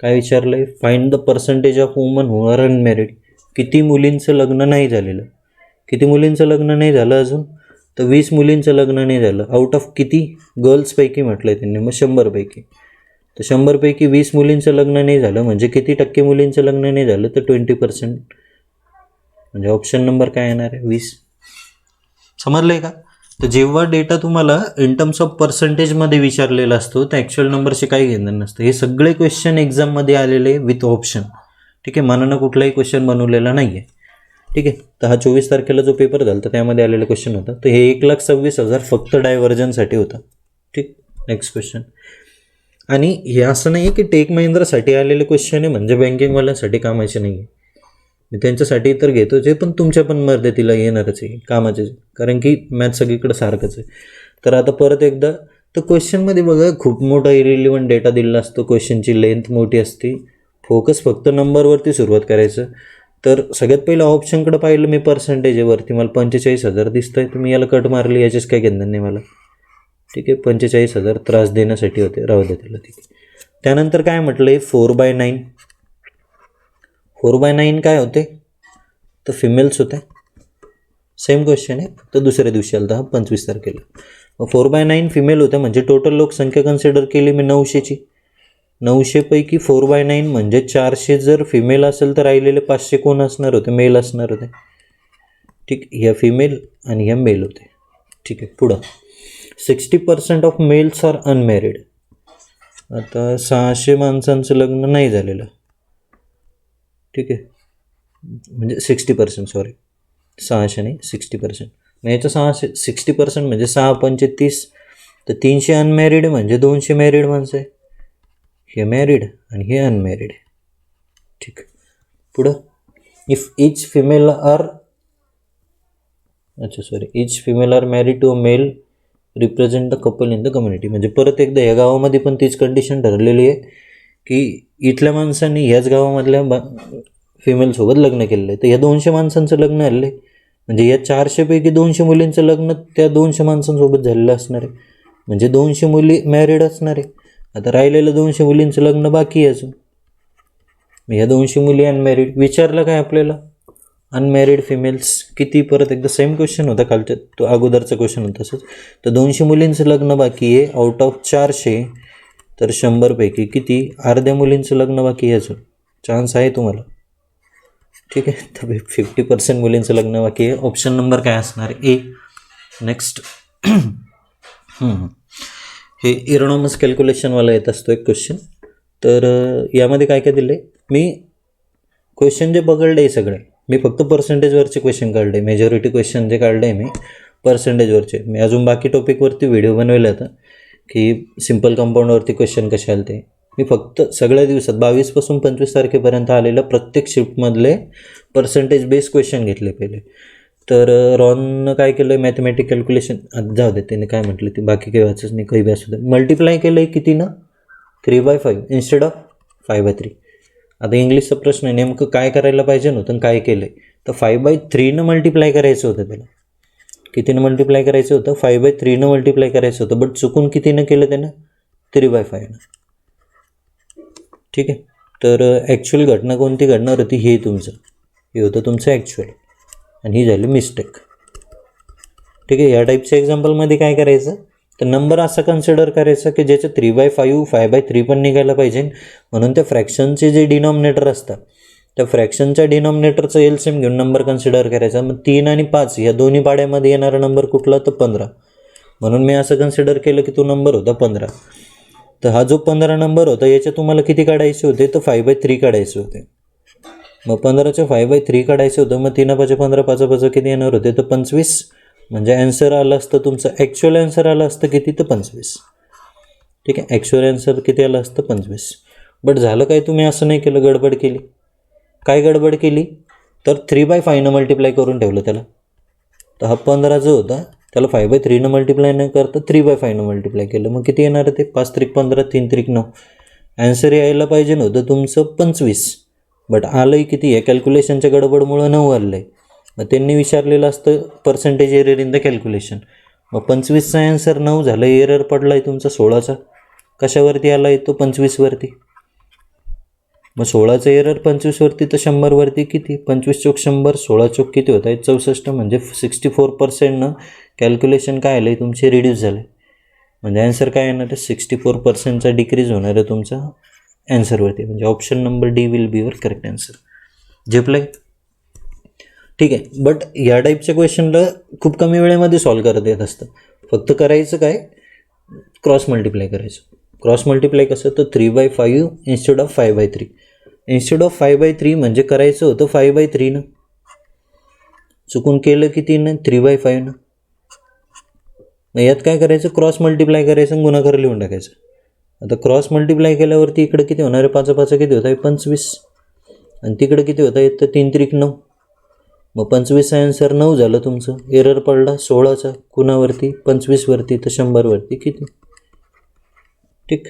काय विचारलं आहे? Find the percentage of woman who are unmarried. किती मुलींचं लग्न नाही झालेलं? किती मुलींचं लग्न नाही झालं अजून? तर 20 मुलींचं लग्न नाही झालं. आउट ऑफ किती? गर्ल्सपैकी म्हटलं आहे त्यांनी. मग 100पैकी. तर 100पैकी 20 मुलींचं लग्न नाही झालं म्हणजे किती टक्के मुलींचं लग्न नाही झालं? तर 20%. म्हणजे ऑप्शन नंबर काय येणार आहे? 20. समजलं आहे का? तर जेव्हा डेटा तुम्हाला इन टर्म्स ऑफ पर्सेंटेजमध्ये विचारलेला असतो तर ॲक्च्युअल नंबरशी काही घेणं नसतं. हे सगळे क्वेश्चन एक्झाममध्ये आलेले विथ ऑप्शन. ठीक आहे, मनानं कुठलाही क्वेश्चन बनवलेला नाही आहे. ठीक आहे, तर हा 24 तारखेला जो पेपर झाला तर त्यामध्ये आलेला क्वेश्चन होता. तर हे 1,26,000 फक्त डायव्हर्जनसाठी होता. ठीक, नेक्स्ट क्वेश्चन. आणि हे असं नाही आहे की टेक महिंद्रासाठी आलेले क्वेश्चन आहे म्हणजे बँकिंगवाल्यांसाठी कामाचे नाही आहे. मी त्यांच्यासाठी तर घेतोच आहे, पण तुमच्या पण मर्यादेला येणारच आहे कामाचे, कारण की मॅथ सगळीकडे सारखंच आहे. तर आता परत एकदा, तर क्वेश्चनमध्ये बघा खूप मोठा इरिलिव्हंट डेटा दिलेला असतो. क्वेश्चनची लेंथ मोठी असते. फोकस फक्त नंबरवरती सुरुवात करायचं. तर सगळ्यात पहिलं ऑप्शनकडे पाहिलं मी पर्सेंटेजवरती मला 45,000 दिसतं आहे, तर मी याला कट मारली, याचेच काही घेणं नाही मला. ठीक आहे, 45,000 त्रास देण्यासाठी होते, राहू द्या त्याला. ठीक आहे. त्यानंतर काय म्हटलं आहे 4/9. 4/9 काय होते, तर फिमेल्स होते. सेम क्वेश्चन आहे, फक्त दुसऱ्या दिवशी आला हा 25 तारखेला. 4/9 फिमेल होत्या, म्हणजे टोटल लोकसंख्या कन्सिडर केली मी 900ची. 900पैकी 4/9 म्हणजे 400 जर फिमेल असेल तर राहिलेले 500 कोण असणार होते, मेल असणार होते. ठीक, ह्या फिमेल आणि ह्या मेल होते. ठीक आहे, पुढं 60% ऑफ मेल्स आर अनमॅरिड. आता 600 माणसांचं लग्न नाही झालेलं. ठीक आहे, म्हणजे 60%, सॉरी 600 नाही 60%. मग याचं 60% म्हणजे 6×5 तर 300 अनमॅरिड म्हणजे 200 मॅरिड माणसं आहे. हे मॅरिड आणि हे अनमॅरिड. ठीक, पुढं if each female are married to a male represent the couple in the community. म्हणजे परत एकदा ह्या गावामध्ये पण तीच कंडिशन ठरलेली आहे की इथल्या माणसांनी ह्याच गावामधल्या फिमेलसोबत लग्न केलेलं आहे. तर ह्या 200 माणसांचं लग्न झालं आहे, म्हणजे या 400पैकी 200 मुलींचं लग्न त्या 200 माणसांसोबत झालेलं असणार आहे, म्हणजे 200 मुली मॅरिड असणार आहे. आता राहिलेलं 200 मुलींचं लग्न बाकी आहे अजून. ह्या 200 मुली अनमॅरिड. विचारलं काय आपल्याला, अनमॅरिड फिमेल्स किती. परत एकदा सेम क्वेश्चन होता खालच्या, तो अगोदरचा क्वेश्चन होता तसंच. तर 200 मुलींचं लग्न बाकी आहे आउट ऑफ 400, तर 100पैकी किती, अर्ध्या मुलींचं लग्न बाकी आहे अजून. चान्स आहे तुम्हाला. ठीक आहे, तर 50% मुलींचं लग्न बाकी आहे. ऑप्शन नंबर काय असणार, ए. नेक्स्ट हे इरोनॉमस कॅल्क्युलेशनवाला येत असतो एक क्वेश्चन. तर यामध्ये काय काय दिलं आहे, मी क्वेश्चन जे पकडले सगळे मी फक्त पर्सेंटेजवरचे क्वेश्चन काढले. मेजॉरिटी क्वेश्चन जे काढले आहे मी पर्सेंटेजवरचे. मी अजून बाकी टॉपिकवरती व्हिडिओ बनवले आता की सिम्पल कंपाऊंडवरती क्वेश्चन कसे आले ते. मी फक्त सगळ्या दिवसात 22 पासून 25 तारखेपर्यंत आलेल्या प्रत्येक शिफ्टमधले पर्सेंटेज बेस क्वेश्चन घेतले पहिले. तर रॉननं काय केलं आहे, मॅथमॅटिक कॅल्क्युलेशन जाऊ दे, त्याने काय म्हटलं ते बाकी काही वाचच नाही, काही बी असू दे. मल्टिप्लाय केलं आहे कितीनं, 3/5 इन्स्टेड ऑफ 5/3. आता इंग्लिशचा प्रश्न आहे, नेमकं काय करायला पाहिजे नव्हतं काय केलं आहे, तर 5/3नं मल्टिप्लाय करायचं होतं त्याला. कितीनं मल्टिप्लाय करायचं होतं, 5/3नं मल्टिप्लाय करायचं होतं, बट चुकून कितीनं केलं त्यानं, 3/5नं. ठीक आहे, तर ॲक्च्युअल घटना कोणती घडणार होती, हे तुमचं हे होतं तुमचं ॲक्च्युअल, आणि ही झाली मिस्टेक. ठीक आहे, या टाईपच्या एक्झाम्पलमध्ये काय करायचं, तर नंबर असा कन्सिडर करायचा की ज्याचं 3/5 5/3 पण निघायला पाहिजे. म्हणून त्या फ्रॅक्शनचे जे डिनॉमिनेटर असतात त्या फ्रॅक्शनच्या डिनॉमिनेटरचं एलसीएम घेऊन नंबर कन्सिडर करायचा. मग 3 आणि 5 या दोन्ही पाड्यामध्ये येणारा नंबर कुठला, तर 15. म्हणून मी असं कन्सिडर केलं की तो नंबर होता 15. तर हा जो 15 नंबर होता याच्या तुम्हाला किती काढायचे होते, तर 5/3 काढायचे होते. मग 15चे 5/3 काढायचं होतं. मग 3 5 15 5 5 किती येणार होते, तर 25. म्हणजे ॲन्सर आलं असतं तुमचं, ॲक्च्युअल ॲन्सर आलं असतं किती, तर 25. ठीक आहे, ॲक्च्युअल ॲन्सर किती आलं असतं, 25. बट झालं काय, तुम्ही असं नाही केलं, गडबड केली. काय गडबड केली, तर 3/5नं मल्टिप्लाय करून ठेवलं त्याला. तर हा 15 जो होता त्याला 5/3नं मल्टिप्लाय न करता 3/5नं मल्टिप्लाय केलं. मग किती येणार ते, 5 त्रिक 15 3 त्रिक 9. ॲन्सर यायला पाहिजे नव्हतं तुमचं 25, बट आलंही किती, या कॅल्क्युलेशनच्या गडबडमुळं 9 आलं आहे. मग त्यांनी विचारलेलं असतं percentage error in the calculation. मग 25चा ॲन्सर 9 झालं, एरर पडला आहे तुमचा 16चा. कशावरती आला आहे तो, 25वरती. मग 16चा एरर 25वरती, तर 100वरती किती, 25 चोक 100, 16 चोक किती होत आहे 64. म्हणजे 64%नं कॅल्क्युलेशन काय आलं आहे तुमचे, रिड्यूस झालं आहे. म्हणजे ॲन्सर काय येणार आहे, 64%चा डिक्रीज होणार आहे तुमचा ॲन्सरवरती. म्हणजे option number D will be your correct answer. झेपलं. ठीक आहे, बट या टाईपच्या क्वेश्चनला खूप कमी वेळेमध्ये सॉल्व करता येत असतं. फक्त करायचं काय, क्रॉस मल्टिप्लाय करायचं. क्रॉस मल्टिप्लाय कसं, तर 3/5 इन्स्टेड ऑफ 5/3. इन्स्टेड ऑफ 5/3 म्हणजे करायचं होतं 5/3नं, चुकून केलं कितीनं, 3/5नं. मग यात काय करायचं, क्रॉस मल्टिप्लाय करायचं आणि गुणाकार लिहून टाकायचं. आता क्रॉस मल्टिप्लाय केल्यावरती इकडं किती होणार आहे, 5 5 किती होत आहे, 25. आणि तिकडं किती होत आहे, तर 3 त्रिक 9. मग 25चा ॲन्सर 9 झालं तुमचं. एरर पडला 16चा, कुणावरती, 25वरती, तर 100वरती किती. ठीक,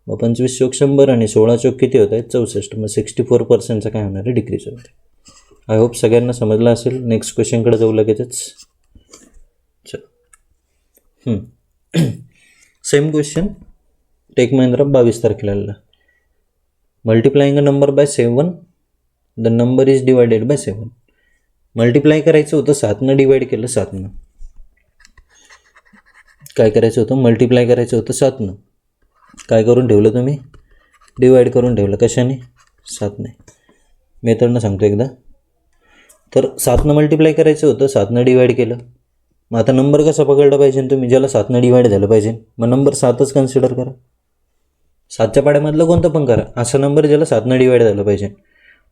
मग 25 चोक 100 आणि 16 चोक किती होत आहेत, 64. मग 64%चा काय होणार आहे, डिक्रीज होणार आहे. आय होप सगळ्यांना समजलं असेल. नेक्स्ट क्वेश्चनकडे जाऊ लगेचच. चल सेम क्वेश्चन टेक महिंद्रा 22 तारखेला आलेला. Multiplying a number by 7 the number is divided by 7. Multiply करायचं होतं 7नं, डिवाईड केलं 7नं. काय करायचं होतं? मल्टिप्लाय करायचं होतं 7नं. काय करून ठेवलं तुम्ही? डिवाईड करून ठेवलं. कशाने? 7ने. मेथडनं सांगतो एकदा. तर 7नं मल्टिप्लाय करायचं होतं, 7नं डिवाईड केलं. मग आता नंबर कसा पकडला पाहिजे तुम्ही? ज्याला 7नं डिवाईड झालं पाहिजे. मग नंबर 7च कन्सिडर करा. 7च्या पाड्यामधलं कोणतं पण करा. असा नंबर ज्याला 7नं डिवाईड झालं पाहिजे.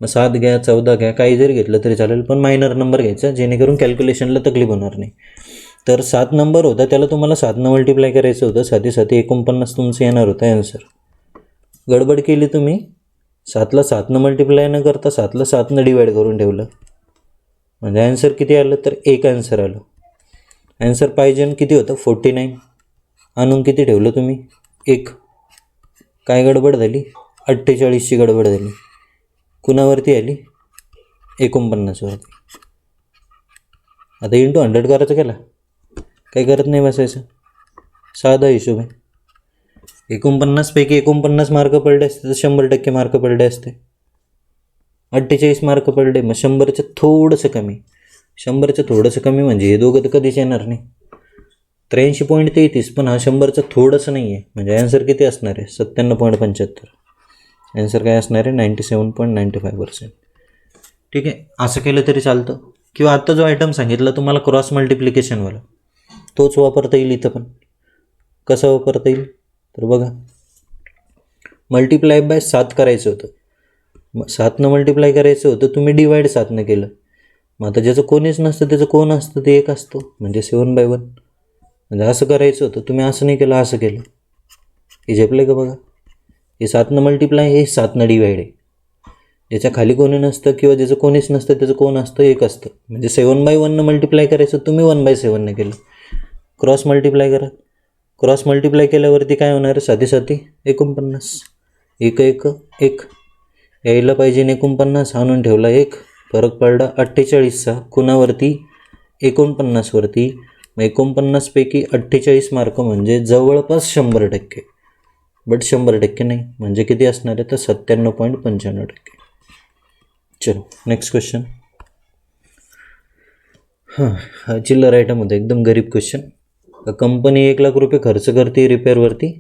मग 7 घ्या, 14 घ्या, काही जरी घेतलं तरी चालेल, पण मायनर नंबर घ्यायचा जेणेकरून कॅल्क्युलेशनला तकलीफ होणार नाही. तर 7 नंबर होता, त्याला तुम्हाला 7नं मल्टिप्लाय करायचं होतं. 7 7 49 तुमचं येणार होतं ॲन्सर. गडबड केली तुम्ही. 7ला 7नं मल्टिप्लाय न करता 7ला 7नं डिवाईड करून ठेवलं. म्हणजे ॲन्सर किती आलं? तर 1 ॲन्सर आलं. ॲन्सर पाहिजे किती होतं? 49. आणून किती ठेवलं तुम्ही? 1. काय गडबड झाली? 48ची गडबड झाली. कुणावरती आली? 49 वरती. आता इंटू 100 करायचं केला, काही करत नाही बसायचं. साधा हिशोब आहे. 49 पैकी 49 मार्क पडले असते तर 100% मार्क पडले असते. 48 मार्क पडले, मग 100चं थोडंसं कमी. 100चं थोडंसं कमी म्हणजे हे दोघं तर कधीच येणार नाही. 83.33, पण हा 100चं थोडंसं नाही आहे. म्हणजे ॲन्सर किती असणार आहे? 97.75. ॲन्सर काय असणार आहे? 97.95%. ठीक आहे, असं केलं तरी चालतं. किंवा आत्ता जो आयटम सांगितला तुम्हाला क्रॉस मल्टिप्लिकेशनवाला, तोच वापरता येईल इथं पण. कसा वापरता येईल? तर बघा, मल्टिप्लाय बाय 7 करायचं होतं. मग 7नं मल्टिप्लाय करायचं होतं, तुम्ही डिवाईड 7नं केलं. मग आता ज्याचं कोणीच नसतं त्याचं कोण असतं? ते 1 असतो, म्हणजे 7/1. म्हणजे असं करायचं होतं, तुम्ही असं नाही केलं, असं केलं. हे झेपलं का बघा? हे 7नं मल्टिप्लाय, हे 7नं डिवाईड आहे. ज्याच्या खाली कोणी नसतं किंवा ज्याचं कोणीच नसतं त्याचं कोण असतं? 1 असतं. म्हणजे 7/1नं मल्टिप्लाय करायचं, तुम्ही 1/7नं केलं. क्रॉस मल्टिप्लाय करा. क्रॉस मल्टिप्लाय केल्यावरती काय होणार? 7 7 49. 1 1 1. यायला पाहिजे 49, आणून ठेवला 1. फरक पडला 48चा. कुणावरती? 49 वरती. मग 49 पैकी 48 मार्क म्हणजे जवळपास 100%. बट 100% नाही. म्हणजे किती असणार आहे? तर 97.95%. चलो नेक्स्ट क्वेश्चन. हा चिल्लर आयटम होता, एकदम गरीब क्वेश्चन. कंपनी 1 लाख रुपये खर्च करते रिपेअरवरती,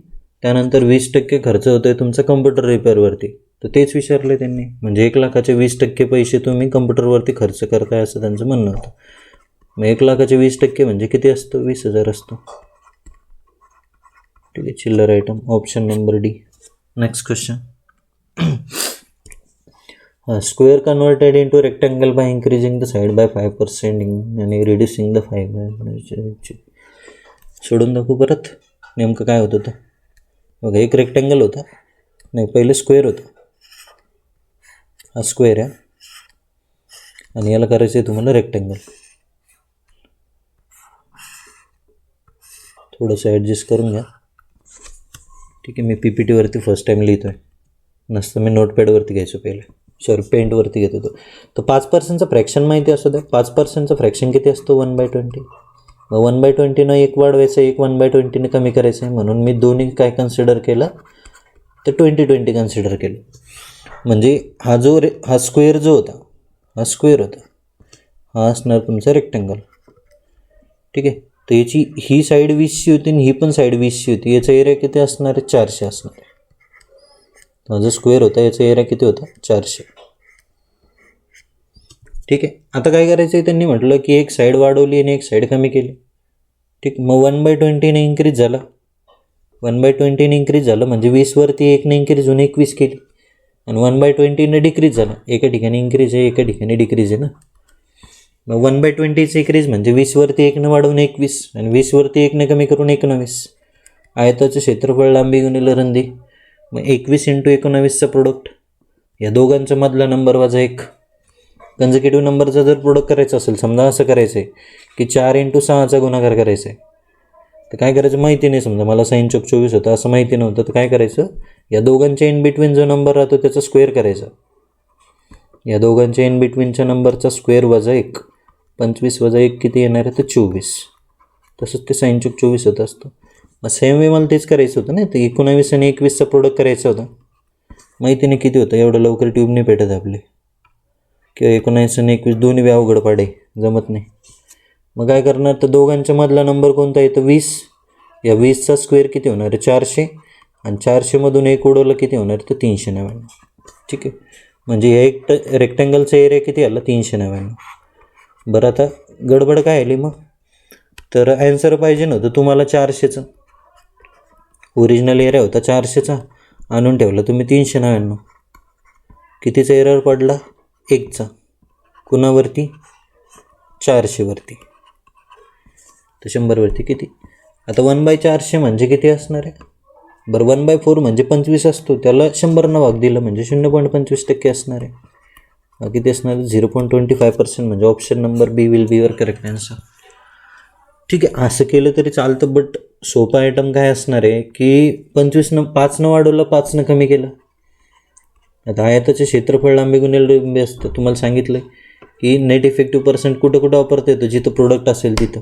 त्यानंतर 20% खर्च होतो आहे तुमचा कम्प्युटर रिपेअरवरती. तर तेच विचारलं त्यांनी. म्हणजे 1 लाखाचे 20% पैसे तुम्ही कम्प्युटरवरती खर्च करताय असं त्यांचं म्हणणं होतं. मग 1 लाखाचे 20% म्हणजे किती असतं? 20,000 असतो. ठीक आहे, चिल्लर item option number D. Next question. Square converted into rectangle by increasing the side by 5% आणि रिड्युसिंग द 5. सोडून दाखवू परत. नेमकं काय होतं? तर बघा, एक रेक्टँगल होता, नाही पहिले स्क्वेअर होता. हा स्क्वेअर आहे आणि याला करायचं आहे तुम्हाला रेक्टँगल. थोडंसं ॲडजस्ट करून घ्या. ठीक आहे, मी PPTवरती फर्स्ट टाईम लिहितो आहे, नसतं मी नोटपॅडवरती घ्यायचो पहिले, सॉरी पेंटवरती घेत होतो. तर 5%चं फ्रॅक्शन माहिती असू द्या. 5%चं फ्रॅक्शन किती असतो? 1/20. मग 1/20नं 1 वाढवायचं, 1 1/20नं कमी करायचं आहे. म्हणून मी दोन्ही काय कन्सिडर केलं? तर 20-20 कन्सिडर केलं. म्हणजे हा स्क्वेअर जो होता, हा स्क्वेअर होता, हा असणार तुमचा रेक्टँगल. ठीक आहे, तर याची ही साईड 20ची होती आणि ही पण साईड 20ची होती. याचा एरिया किती असणार आहे? 400 असणार आहे. हा जो स्क्वेअर होता याचा एरिया किती होता? 400. ठीक आहे, आता काय करायचं आहे? त्यांनी म्हटलं की एक साईड वाढवली आणि एक साईड कमी केली. ठीक, मग 1/20ने इन्क्रीज झाला. 1/20ने इन्क्रीज झालं म्हणजे 20वरती 1ने इन्क्रीज होऊन 21 केली. आणि 1/20ने डिक्रीज झालं. एका ठिकाणी इन्क्रीज आहे, एका ठिकाणी डिक्रीज आहे ना. मग 1/20चं इन्क्रीज म्हणजे 20वरती 1ने वाढवून 21 आणि 20वरती 1ने कमी करून 19. आयताचं क्षेत्रफळ, लांबी गुणिले रुंदी. मग 21 × 19चा प्रोडक्ट, या दोघांचा मधला नंबर वजा 1. कन्झिक्युटिव्ह नंबरचा जर प्रोडक्ट करायचं असेल, समजा असं करायचं आहे की 4 × 6चा गुणाकार करायचा आहे, तर काय करायचं माहिती नाही. समजा मला sin चौक 24 होतं असं माहिती नव्हतं, तर काय करायचं? या दोघांच्या इन बिटवीन जो नंबर राहतो त्याचा स्क्वेअर करायचा. या दोघांच्या इन बिटवीनच्या नंबरचा स्क्वेअर वजा 1, 25 वजा 1 किती येणार आहे तर 24. तसंच ते sin चूक 24 होत असतं. मग सेम वे मला तेच करायचं होतं ना, तर 19 आणि 21चा प्रोडक्ट करायचा होता. माहिती नाही किती होतं, एवढं लवकर ट्यूब नाही पेटत आपले, किंवा 19 आणि 21 दोन्ही बी अवघड पाडे, जमत नाही. मग काय करणार, तर दोघांच्या मधला नंबर कोणता आहे तर 20. या 20चा स्क्वेअर किती होणार आहे 400, आणि 400मधून 1 उडवलं किती होणार तर 399. ठीक आहे, म्हणजे या एक रेक्टँगलचा एरिया किती आला 399. बरं, आता गडबड काय आली मग, तर ॲन्सर पाहिजे नव्हतं तुम्हाला 400चं. ओरिजिनल एरिया होता 400चा, आणून ठेवला तुम्ही 399. कितीचा एरर पडला 1चा. कुणावरती 400वरती. तर 100वरती किती. आता 1/400 म्हणजे किती असणार आहे, बरं 1/4 म्हणजे 25 असतो, त्याला 100 भाग दिलं म्हणजे 0.25% असणार आहे. किती असणार 0.25%, म्हणजे option number B will be your correct answer. ठीक आहे, असं केलं तरी चालतं, बट सोपा आयटम काय असणार आहे की 25 5 वाढवलं 5 कमी केलं. आता आयताचे क्षेत्रफळ लांबी गुणिले लांबी असतं. तुम्हाला सांगितलं की नेट इफेक्टिव्ह पर्सेंट कुठं कुठं वापरता येतो, जिथं प्रोडक्ट असेल तिथं.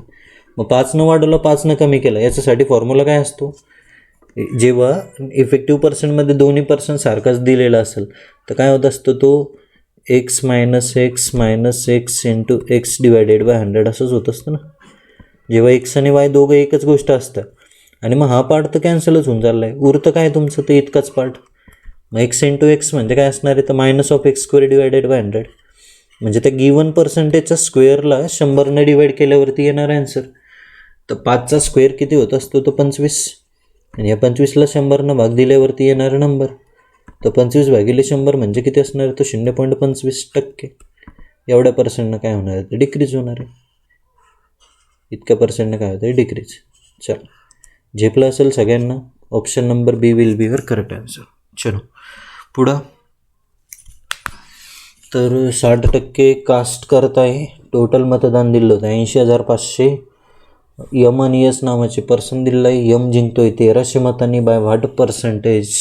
मग 5 वाढवलं 5 कमी केलं, याच्यासाठी फॉर्म्युला काय असतो, जेव्हा इफेक्टिव्ह पर्सेंटमध्ये दोन्ही पर्सेंट सारखाच दिलेला असेल तर काय होत असतं, तो x - x into x divided by 100 असंच होत असतं ना. जेव्हा x आणि y दोघं एकच गोष्ट असतं, आणि मग हा पार्ट तर कॅन्सलच होऊन चालला आहे, उरतं काय तुमचं तर इतकाच पार्ट. मग x इंटू एक्स म्हणजे काय असणार आहे तर -(x² डिवायडेड बाय 100), म्हणजे त्या गिवन पर्सेंटेजच्या स्क्वेअरला 100ने डिवाईड केल्यावरती येणार आन्सर. तर 5चा स्क्वेअर किती होत असतो तो 25, आणि या 25ला 100 भाग दिल्यावरती येणारा नंबर. तर 25 भागिले 100 म्हणजे किती असणार आहे तो 0.25%. एवढ्या पर्सेंटनं काय होणार आहे तर डिक्रीज होणार आहे. इतक्या पर्सेंटनं काय होतं आहे डिक्रीज. चल, झेपलं असेल सगळ्यांना, option number B will be your correct answer. चलो पुढं. तर 60% कास्ट करताय, टोटल मतदान दिलं होतं 80,500. यम आणि यस नावाचे पर्सन दिलेलं आहे. यम जिंकतोय 1300 मतांनी. By what percentage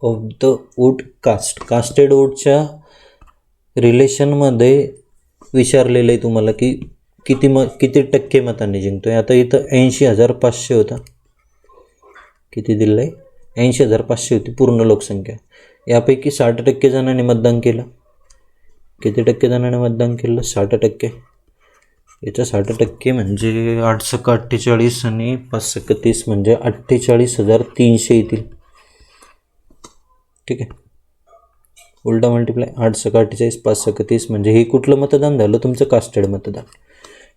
of the vote cast. Casted वोटच्या रिलेशनमध्ये विचारलेलं आहे तुम्हाला की किती टक्के मतांनी जिंकतोय. आता इथं 80,500 होता, किती दिलं आहे 80,500 होती पूर्ण लोकसंख्या. यापैकी 60% जणांनी मतदान केलं. किती टक्के जणांनी मतदान केलं 60%. याच्या 60% म्हणजे 8×48 आणि 5×30 म्हणजे 48,300 येतील. ठीक आहे, उलटा मल्टिप्लाय 8×48 5×30 म्हणजे हे कुठलं मतदान झालं तुमचं कास्टेड मतदान.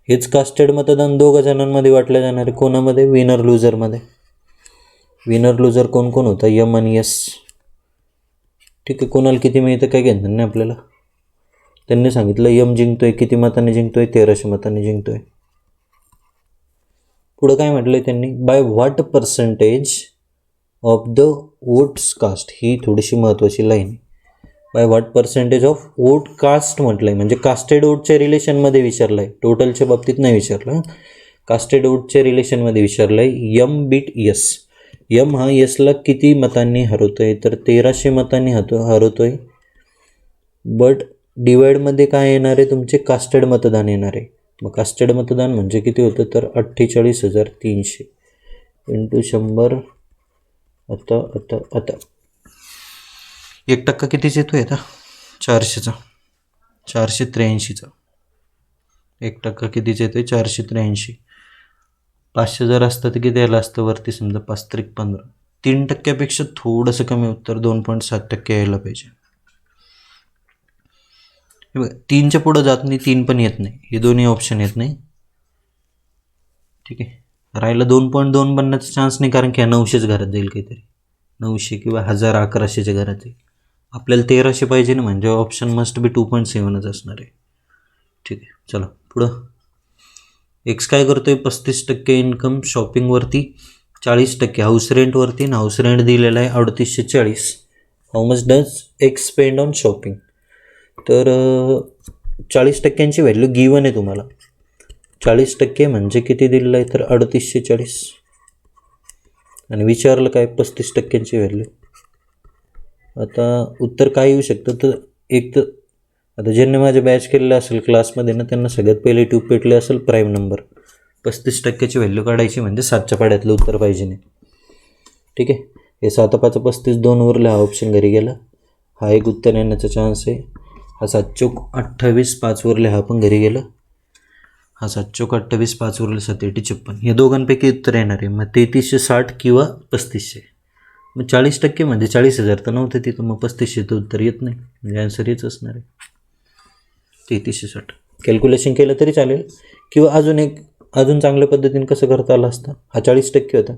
हेच कास्टेड मतदान 2 जणांमध्ये वाटलं जाणार आहे. कोणामध्ये, विनर लुझरमध्ये. विनर लुझर कोण कोण होता, यम आणि यस. ठीक आहे, कोणाला किती मिळतं काय घेणं नाही आपल्याला. त्यांनी सांगितलं यम जिंकतोय किती मतांनी जिंकतोय 1300 मतांनी जिंकतोय. पुढं काय म्हटलंय त्यांनी, by what percentage of the votes cast. ही थोडीशी महत्त्वाची line. By what percentage of vote cast म्हटलंय, म्हणजे कास्टेड वोटच्या रिलेशनमध्ये विचारलं आहे, टोटलच्या बाबतीत नाही विचारलं. कास्टेड वोटच्या रिलेशनमध्ये विचारलं आहे. M bit yes. यम हा यसला किती मतांनी हरवतोय तर 1300 मतांनी हरवतोय. बट डिवाइडमध्ये काय येणार आहे तुमचे कास्टेड मतदान येणार आहे. मग कास्टेड मतदान म्हणजे किती होतं तर 48,300 इंटू 100. आता 1% कितीच येतो आहे आता 400चा 483चा. 1% कितीच येतो आहे 483. 500 जर असतं तर किती यायला असतं वरती, समजा 5×15 3%पेक्षा थोडंसं कमी उत्तर 2.7% यायला पाहिजे. हे बघा 3च्या पुढं जात नाही, 3 पण येत नाही, हे दोन्ही ऑप्शन येत नाही. ठीक आहे, राहिलं 2.2 बनण्याचा चान्स नाही, कारण की 900च घरात जाईल, काहीतरी 900 किंवा 1000-1100च्या घरात जाईल. आपल्याला 1300 पाहिजे ना, म्हणजे ऑप्शन मस्ट बी 2.7च असणार आहे. ठीक आहे, चला पुढं. एक्स काय करतोय 35% इन्कम शॉपिंगवरती, 40% हाऊस रेंटवरती, आणि हाऊस रेंट दिलेला आहे 3840. How much does x spend on shopping. तर 40%ची व्हॅल्यू गिवन आहे तुम्हाला. 40% म्हणजे किती दिलेलं आहे तर 3840, आणि विचारलं काय 35%ची व्हॅल्यू. आता उत्तर काय येऊ शकतं तर एक तर आता ज्यांनी माझे बॅच केलेलं असेल क्लासमध्ये ना, त्यांना सगळ्यात पहिले ट्यूब पेटले असेल प्राईम नंबर. 35% व्हॅल्यू काढायची म्हणजे 7च्या पाड्यातलं उत्तर पाहिजे नाही. ठीक आहे. हे 7 5 35 2 उरले, हा ऑप्शन घरी गेला. हा एक उत्तर येण्याचा चान्स आहे. हा 7 चौक 28 5 उरले, हा पण घरी गेला. हा 7 चौक 28 5 उरले 7 8 56. या दोघांपैकी उत्तर येणार आहे. मग 3360 किंवा 3500. मग 40% म्हणजे 40,000 तर नव्हतं तिथं, मग 3500 उत्तर येत नाही, म्हणजे आन्सर हेच असणार आहे 3360. कॅल्क्युलेशन केलं तरी चालेल, किंवा अजून चांगल्या पद्धतीने कसं करता आलं असतं. हा 40% होता,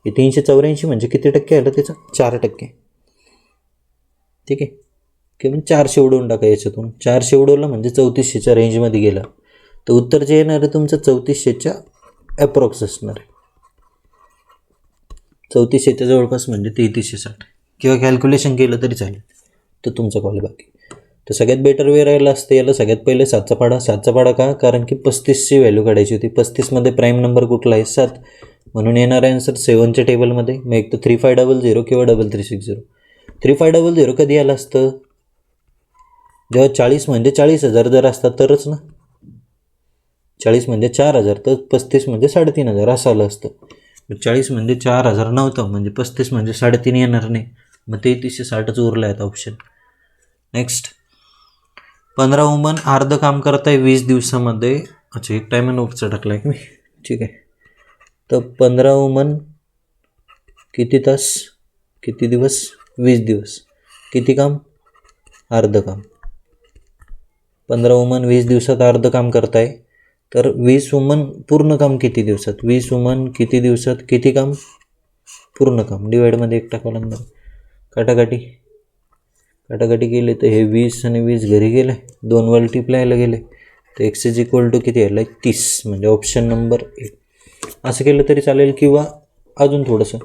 हे 384 म्हणजे किती टक्के आलं त्याचं? 4%. ठीक आहे. किंवा 400 उडवून टाका याच्यातून. 400 उडवलं म्हणजे 3400च्या रेंजमध्ये गेला, तर उत्तर जे येणार आहे तुमचं 3400च्या ॲप्रॉक्स असणार आहे. 3400च्या जवळपास म्हणजे 3360. किंवा कॅल्क्युलेशन केलं तरी चालेल, तर तुमचा कॉल बाकी. तर सगळ्यात बेटर वे राहिला असतं याला सगळ्यात पहिले 7चा पाडा का, कारण की 35ची व्हॅल्यू काढायची होती. 35मध्ये प्राईम नंबर कुठला आहे? 7, म्हणून येणारा आन्सर 7च्या टेबलमध्ये. मग एक तर 3500 किंवा 3360. 3500 कधी आलं असतं? जेव्हा 40 म्हणजे 40,000 जर असतात तरच ना. 40 म्हणजे 4,000, तर 35 म्हणजे 3,500 असं आलं असतं. 40 म्हणजे 4,000 नव्हतं, म्हणजे 35 म्हणजे 3,500 येणार नाही. मग 3360च उरलं आहेत ऑप्शन. नेक्स्ट, 15 वुमन अर्ध काम करत आहे 20 दिवसामध्ये. अच्छा, एक टायम नोटचा टाकला आहे की मी. ठीक आहे. तर 15 वुमन किती तास, किती दिवस? 20 दिवस. किती काम? अर्ध काम. 15 वुमन 20 दिवसात अर्ध काम करत आहे, तर 20 वुमन पूर्ण काम किती दिवसात? 20 वुमन किती दिवसात किती काम? पूर्ण काम. डिवाईडमध्ये 1 टाकावं लागणार. काटाकाटी केले तर हे 20 आणि 20 घरी गेले, 2 मल्टिप्लायला गेले, तर x इज इक्वल टू किती आलं? 30. म्हणजे ऑप्शन नंबर 1. असं केलं तरी चालेल, किंवा अजून थोडंसं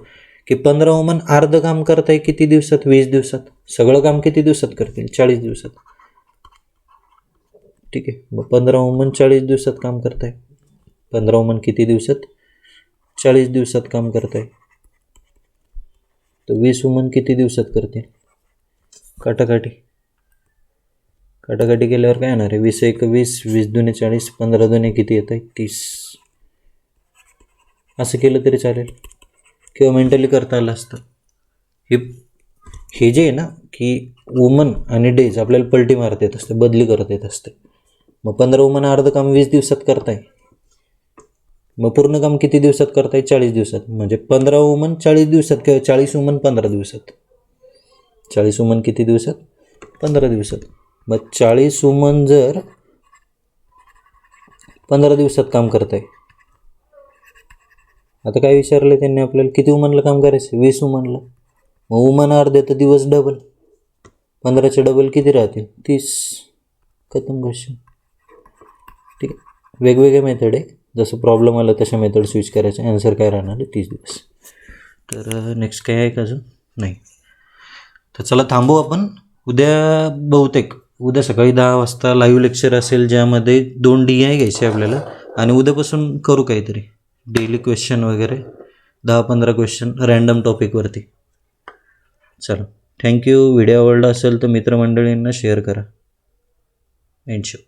की 15 वुमन अर्ध काम करत आहे किती दिवसात? 20 दिवसात. सगळं काम किती दिवसात करतील? 40 दिवसात. ठीक आहे. मग 15 वुमन 40 दिवसात काम करत आहे. 15 वुमन किती दिवसात? 40 दिवसात काम करत आहे. तर 20 वुमन किती दिवसात करतील? काटाकाटी केल्यावर काय येणार आहे? 20 1 20, 20 2 40, 15 2 किती येत आहे? 30. असं केलं तरी चालेल, किंवा मेंटली करता आलं असतं. हे जे आहे ना, की वुमन आणि डेज आपल्याला पलटी मारता येत असते, बदली करत येत असते. मग 15 वुमन अर्ध काम 20 दिवसात करताय, मग पूर्ण काम किती दिवसात करताय? 40 दिवसात. म्हणजे 15 वुमन 40 दिवसात, किंवा 40 वुमन 15 दिवसात. 40 वुमन किती दिवसात? 15 दिवसात. मग 40 वुमन जर 15 दिवसात काम करत आहे, आता काय विचारलं त्यांनी आपल्याला? किती वुमनला काम करायचं? 20 वुमनला. मग वुमन अर्धे तर दिवस डबल. 15चे डबल किती राहतील? 30. खतम क्वेश्चन. ठीक आहे. वेगवेगळे मेथड आहे, जसं प्रॉब्लेम आला तशा मेथड स्विच करायचे. आन्सर काय राहणार आहे? 30 दिवस. तर नेक्स्ट काय आहे का अजून? नाही. तर चला थांबू आपण. उद्या सकाळी 10 वाजता लाईव्ह लेक्चर असेल, ज्यामध्ये 2 DI घ्यायचे आपल्याला, आणि उद्यापासून करू काहीतरी डेली क्वेश्चन वगैरे, 10-15 क्वेश्चन रँडम टॉपिकवरती. चला, थँक्यू. व्हिडिओ आवडला असेल तर मित्रमंडळींना शेअर करा. End show.